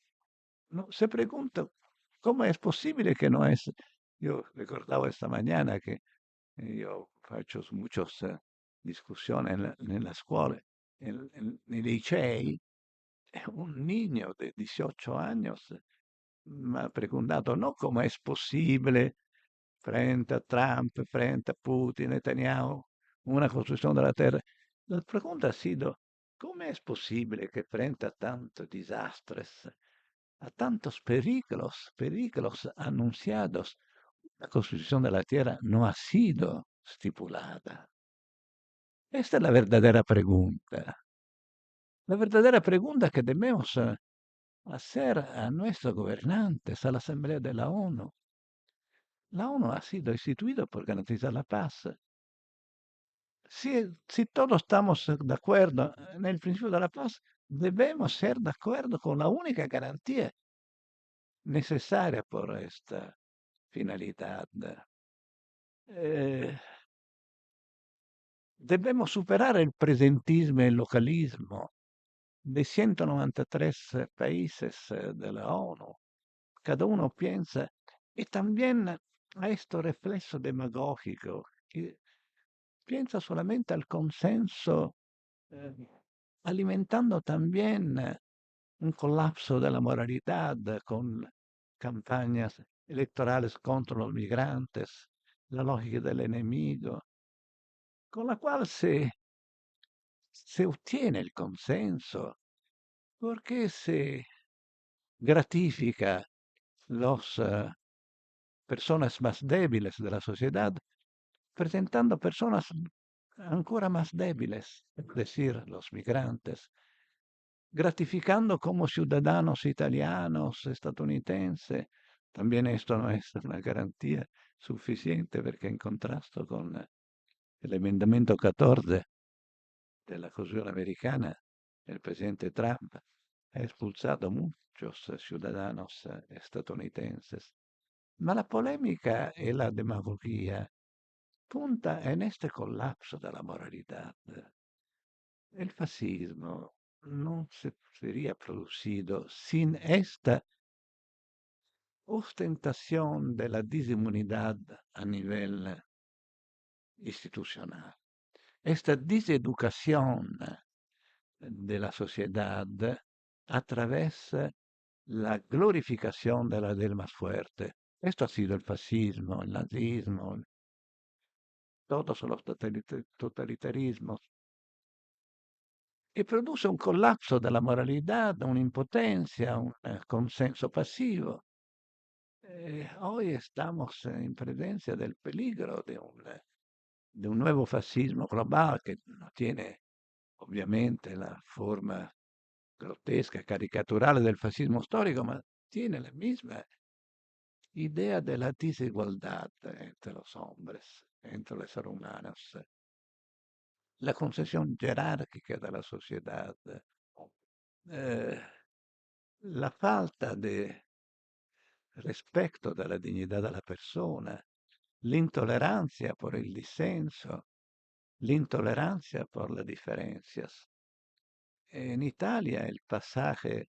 Se pregunta cómo es posible que no es. Yo recordaba esta mañana que io faccio muchas discussioni nella scuola, nei licei, un niño de 18 años me ha preguntado, no cómo es posible frente a Trump, frente a Putin, Netanyahu, una construcción de la tierra. La pregunta ha sido, ¿cómo es posible que frente a tantos desastres, a tantos peligros anunciados, la construcción de la tierra no ha sido stipulata? Esta es la verdadera pregunta. La verdadera pregunta que debemos hacer a nuestros gobernantes, a la Asamblea de la ONU. La ONU ha sido instituida por garantizar la paz. Si todos estamos de acuerdo en el principio de la paz, debemos ser de acuerdo con la única garantía necesaria por esta finalidad. Eh, debemos superar el presentismo y el localismo de 193 países de la ONU. Cada uno piensa, y también a esto reflejo demagógico, que piensa solamente al consenso alimentando también un colapso de la moralidad con campañas electorales contra los migrantes, la lógica del enemigo, con la cual se obtiene el consenso, porque se gratifica las personas más débiles de la sociedad, presentando personas ancora más débiles, es decir, los migrantes, gratificando como ciudadanos italianos, estadounidenses. También esto no es una garantía suficiente porque en contrasto con el emendamento 14 de la Constitución americana, el presidente Trump ha expulsado muchos ciudadanos estadounidenses. Ma la polemica e la demagogia punta en este colapso de la moralidad. El fascismo no se sería producido sin esta ostentación de la disinmunidad a nivel institucional. Esta deseducación de la sociedad a través la glorificación de la del más fuerte. Esto ha sido el fascismo, el nazismo, todos los totalitarismos. E produce un colapso della moralità, un'impotencia, un consenso pasivo. Hoy estamos en presencia del peligro de un nuevo fascismo global que no tiene ovviamente la forma grotesca, caricaturale del fascismo storico, ma tiene la misma idea de la desigualdad entre los hombres, entre los seres humanos, la concepción jerárquica de la sociedad, eh, la falta de respeto de la dignidad de la persona, l'intolerancia por el disenso, l'intolerancia por las diferencias. En Italia, el pasaje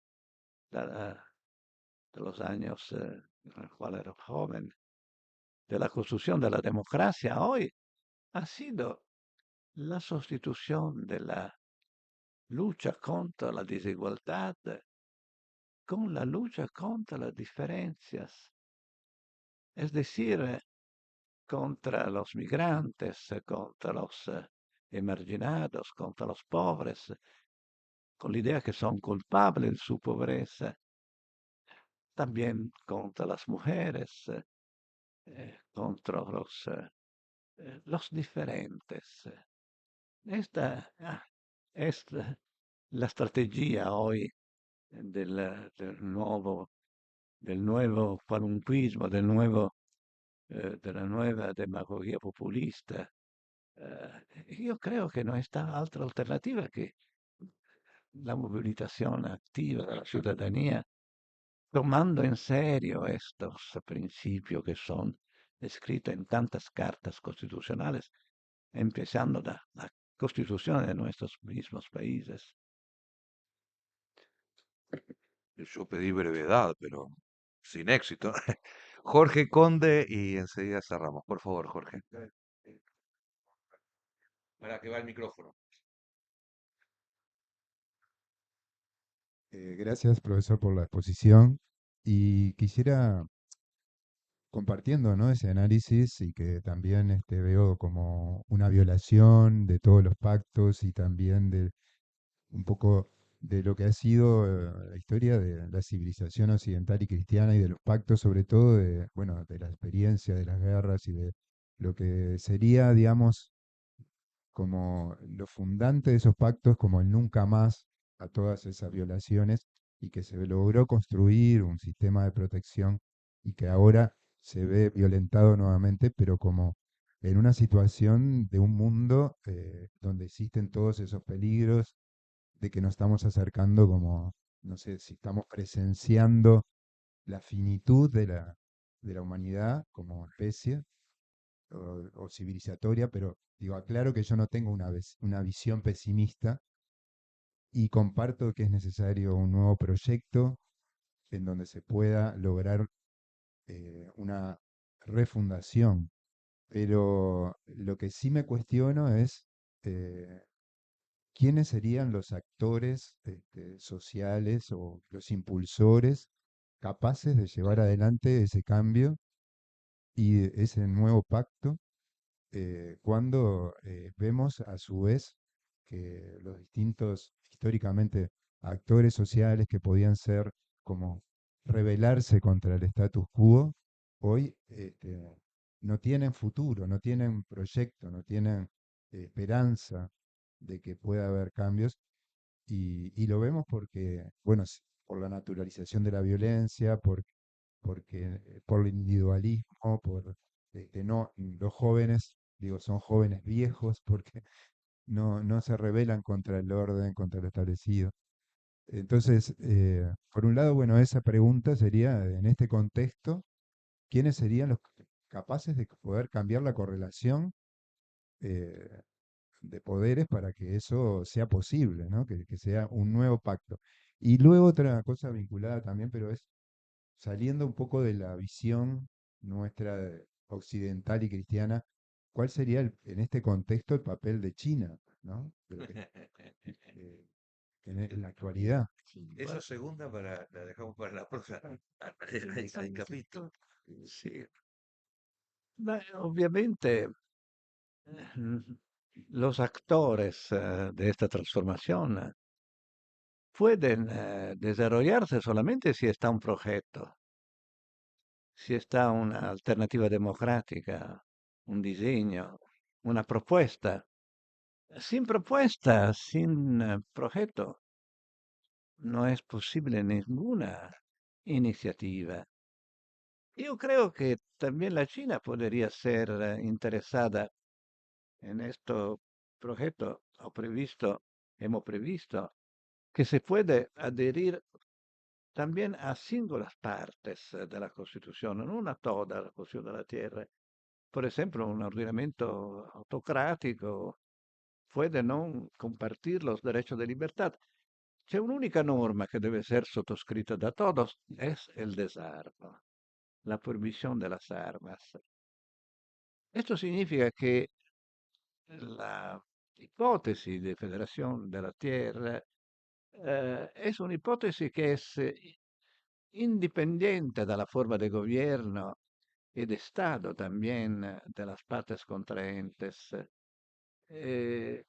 de, de los años en el cual era joven, de la construcción de la democracia, hoy ha sido la sustitución de la lucha contra la desigualdad con la lucha contra las diferencias, es decir, contra los migrantes, contra los emarginados, contra los pobres, con la idea que son culpables de su pobreza, también contra las mujeres, contra los diferentes. Esta es la estrategia hoy del del nuevo qualunquismo, de la nueva demagogia populista. Io creo que no está altra alternativa que la movilización activa de la ciudadanía, tomando en serio estos principios que son escritos en tantas cartas constitucionales, empezando la constitución de nuestros mismos países. Yo pedí brevedad, pero sin éxito. Jorge Conde y enseguida cerramos. Por favor, Jorge. Para que va el micrófono. Gracias, profesor, por la exposición. Y quisiera, compartiendo, ¿no?, ese análisis y que también veo como una violación de todos los pactos y también de un poco de lo que ha sido la historia de la civilización occidental y cristiana y de los pactos, sobre todo de, bueno, de la experiencia de las guerras y de lo que sería, digamos, como lo fundante de esos pactos, como el nunca más a todas esas violaciones, y que se logró construir un sistema de protección y que ahora se ve violentado nuevamente, pero como en una situación de un mundo donde existen todos esos peligros, de que nos estamos acercando como, no sé, si estamos presenciando la finitud de la humanidad como especie o civilizatoria, pero digo, aclaro que yo no tengo una visión pesimista y comparto que es necesario un nuevo proyecto en donde se pueda lograr una refundación. Pero lo que sí me cuestiono es ¿quiénes serían los actores sociales o los impulsores capaces de llevar adelante ese cambio y ese nuevo pacto cuando vemos a su vez que los distintos, históricamente, actores sociales que podían ser como rebelarse contra el status quo, hoy no tienen futuro, no tienen proyecto, no tienen esperanza de que pueda haber cambios y lo vemos porque, bueno, por la naturalización de la violencia, por el individualismo, por no, los jóvenes, digo, son jóvenes viejos porque no se rebelan contra el orden, contra lo establecido. Entonces, por un lado, bueno, esa pregunta sería, en este contexto, ¿quiénes serían los capaces de poder cambiar la correlación eh, de poderes para que eso sea posible, ¿no? Que sea un nuevo pacto? Y luego otra cosa vinculada también, pero es saliendo un poco de la visión nuestra occidental y cristiana, ¿cuál sería en este contexto el papel de China, ¿no? De lo que, eh, en la actualidad. Sí, Esa segunda la dejamos para la próxima. Hay capítulo. Sí, obviamente los actores de esta transformación pueden desarrollarse solamente si está un proyecto, si está una alternativa democrática, un diseño, una propuesta. Sin propuesta, sin proyecto, no es posible ninguna iniciativa. Yo creo que también la China podría ser interesada en este proyecto o previsto, hemos previsto, que se puede adherir también a singulas partes de la Constitución, no a toda la Constitución de la Tierra. Por ejemplo, un ordenamiento autocrático puede no compartir los derechos de libertad. C'è un'unica norma che deve ser sottoscritta da todos, es el desarme, la prohibición de las armas. Esto significa que la hipótesis de federación de la tierra es una hipótesis que es independiente de la forma de gobierno y de Estado también de las partes contraentes. Eh,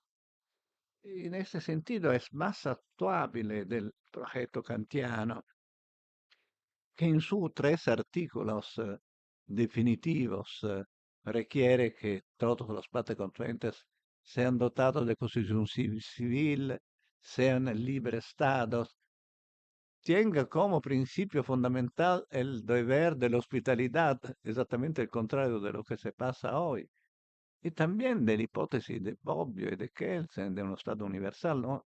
en ese sentido es más actuable del proyecto kantiano, que en sus tres artículos definitivos requiere que todos los partes contrayentes sean dotados de constitución civil, sean libres estados, tenga como principio fundamental el deber de la hospitalidad, exactamente el contrario de lo que se pasa hoy. Y también de la hipótesis de Bobbio y de Kelsen de un Estado universal, ¿no?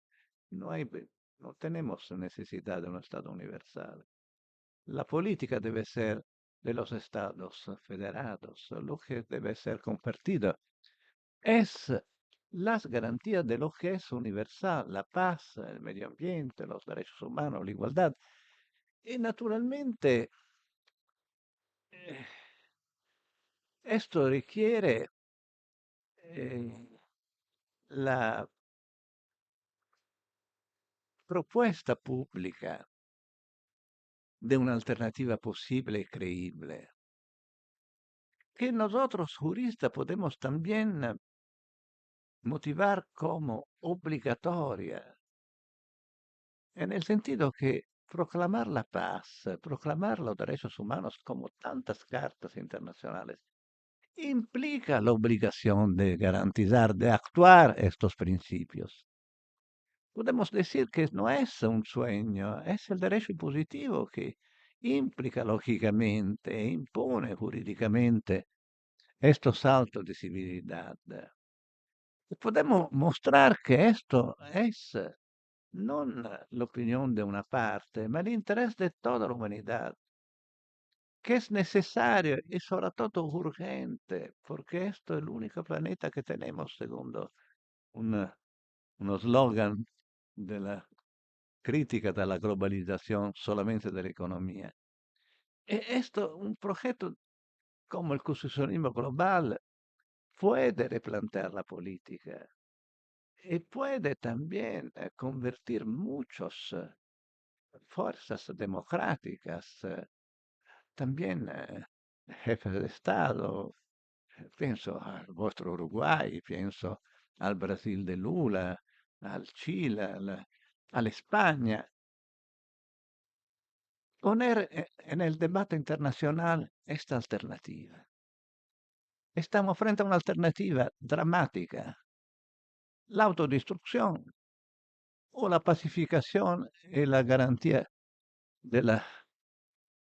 No hay, no tenemos necesidad de un Estado universal. La política debe ser de los estados federados, lo que debe ser compartido es las garantías de lo que es universal, la paz, el medio ambiente, los derechos humanos, la igualdad. Y naturalmente eh, esto requiere la propuesta pública de una alternativa posible y creíble, que nosotros juristas podemos también motivar como obligatoria, en el sentido que proclamar la paz, proclamar los derechos humanos como tantas cartas internacionales, implica la obligación de garantizar, de actuar estos principios. Podemos decir que no es un sueño, es el derecho impositivo que implica lógicamente e impone jurídicamente estos saltos de civilidad. Y podemos mostrar que esto es non l'opinión de una parte, ma el interés de toda la humanidad, que es necesario y sobre todo urgente, porque esto es el único planeta que tenemos, segundo una- uno slogan de la crítica de la globalización solamente de la economía. E esto, un proyecto como el constitucionalismo global puede replantear la política y puede también convertir muchas fuerzas democráticas, también jefes de Estado. Pienso al vostro Uruguay, pienso al Brasil de Lula, al Chile, a la España. Poner en el debate internacional esta alternativa. Estamos frente a una alternativa dramática, la autodestrucción o la pacificación y la garantía de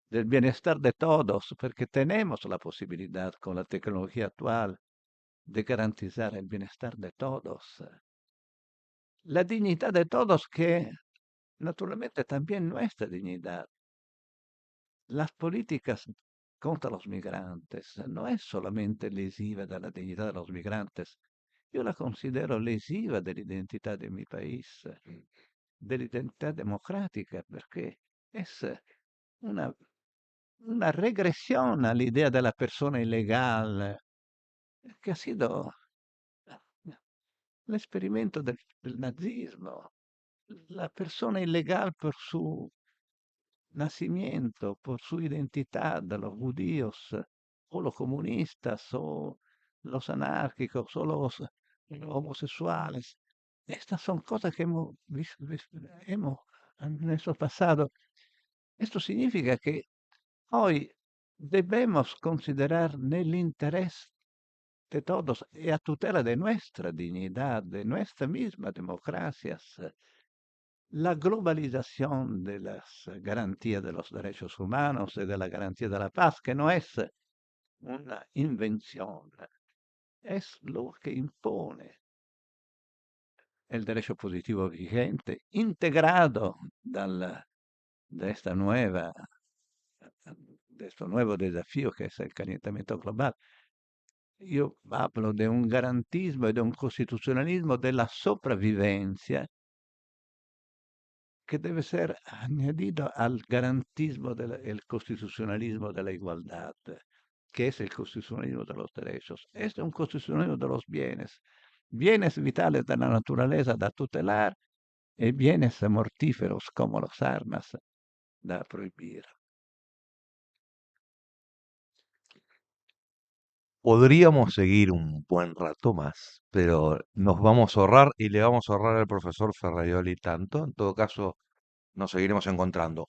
del bienestar de todos, porque tenemos la posibilidad con la tecnología actual de garantizar el bienestar de todos, la dignidad de todos, que naturalmente también nuestra dignidad. Las políticas contra los migrantes no es solamente lesiva de la dignidad de los migrantes, yo la considero lesiva de la identidad de mi país, de la identidad democrática, porque es una, una regresión a la idea de la persona ilegal, que ha sido el experimento del nazismo. La persona ilegal por su nacimiento, por su identidad, de los judíos, o los comunistas, o los anárquicos, o los homosexuales. Estas son cosas que hemos en nuestro pasado. Esto significa que hoy debemos considerar el interés de todos y a tutela de nuestra dignidad, de nuestras mismas democracias, la globalización de las garantías de los derechos humanos y de la garantía de la paz, que no es una invención, es lo que impone el derecho positivo vigente, integrado de esta nueva, de este nuevo desafío que es el calentamiento global. Yo hablo de un garantismo y de un constitucionalismo de la sopravvivencia que debe ser añadido al garantismo del constitucionalismo de la igualdad, que es el constitucionalismo de los derechos. Es un constitucionalismo de los bienes, bienes vitales de la naturaleza da tutelar y bienes mortíferos como las armas da prohibir. Podríamos seguir un buen rato más, pero nos vamos a ahorrar y le vamos a ahorrar al profesor Ferraioli tanto. En todo caso, nos seguiremos encontrando.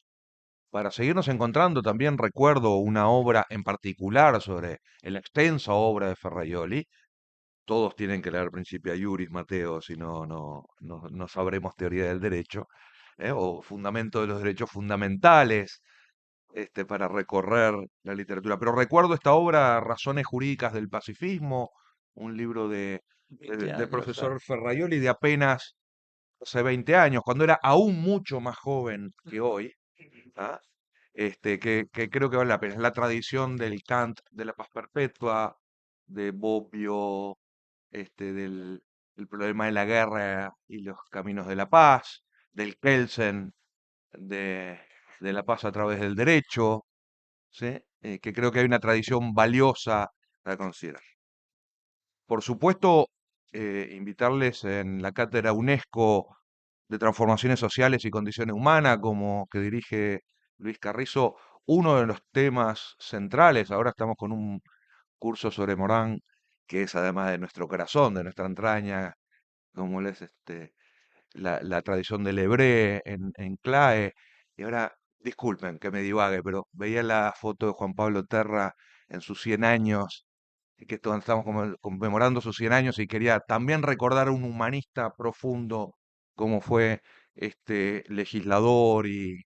Para seguirnos encontrando, también recuerdo una obra en particular sobre la extensa obra de Ferraioli. Todos tienen que leer Principia Iuris, Mateo, si no, no sabremos teoría del derecho, o fundamento de los derechos fundamentales, para recorrer la literatura. Pero recuerdo esta obra, Razones Jurídicas del Pacifismo, un libro del 20 años, profesor Ferraioli de apenas hace 20 años, cuando era aún mucho más joven que hoy, ¿ah? Que creo que vale la pena. Es la tradición del Kant de la paz perpetua, de Bobbio, del problema de la guerra y los caminos de la paz, del Kelsen, de, de la paz a través del derecho, ¿sí? Que creo que hay una tradición valiosa para considerar. Por supuesto, invitarles en la cátedra UNESCO de Transformaciones Sociales y Condiciones Humanas, como que dirige Luis Carrizo, uno de los temas centrales. Ahora estamos con un curso sobre Morán, que es además de nuestro corazón, de nuestra entraña, como es la tradición del hebreo en CLAE. Y ahora, disculpen que me divague, pero veía la foto de Juan Pablo Terra en sus 100 años, y que estamos conmemorando sus 100 años, y quería también recordar a un humanista profundo como fue este legislador y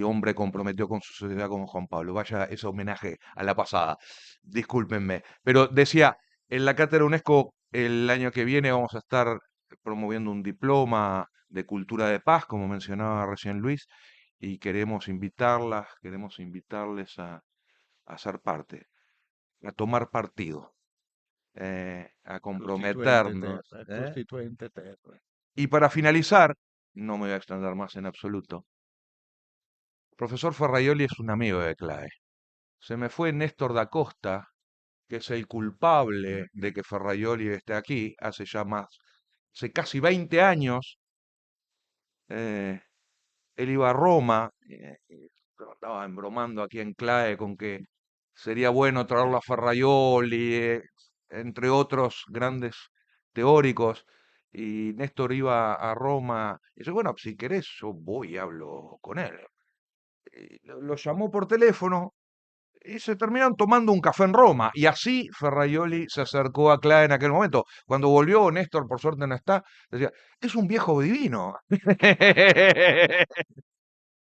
hombre comprometido con su sociedad como Juan Pablo. Vaya ese homenaje a la pasada. Discúlpenme. Pero decía, en la Cátedra UNESCO el año que viene vamos a estar promoviendo un diploma de cultura de paz, como mencionaba recién Luis, y queremos invitarles a ser parte, a tomar partido, a Constituente comprometernos. terra, constituente terra. Y para finalizar, no me voy a extender más en absoluto. Profesor Ferraioli es un amigo de CLAE. Se me fue Néstor da Costa, que es el culpable de que Ferraioli esté aquí hace ya más hace casi 20 años, él iba a Roma, estaba embromando aquí en CLAE con que sería bueno traerlo a Ferraioli, entre otros grandes teóricos, y Néstor iba a Roma, y dice, bueno, si querés, yo voy y hablo con él. Y lo llamó por teléfono, y se terminaron tomando un café en Roma. Y así Ferraioli se acercó a CLAE en aquel momento. Cuando volvió, Néstor, por suerte no está, decía, es un viejo divino.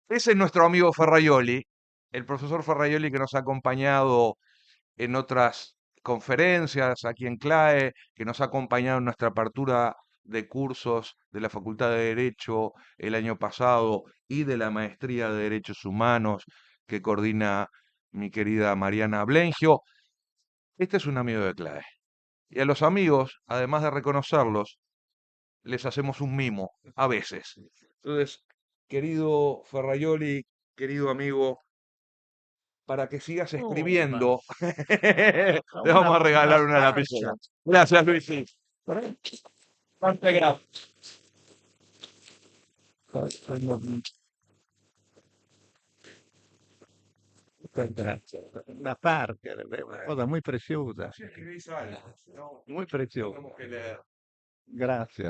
Ese es nuestro amigo Ferraioli, el profesor Ferraioli que nos ha acompañado en otras conferencias aquí en CLAE, que nos ha acompañado en nuestra apertura de cursos de la Facultad de Derecho el año pasado y de la Maestría de Derechos Humanos que coordina mi querida Mariana Blengio. Este es un amigo de CLAE. Y a los amigos, además de reconocerlos, les hacemos un mimo, a veces. Entonces, querido Ferraioli, querido amigo, para que sigas escribiendo, le vamos a regalar una lapicera. Gracias, Luisi. Muchas gracias. Una Parker, una cosa muy preciosa, Si escribís algo, ¿no? muy preciosa. Tenemos que leer. Gracias.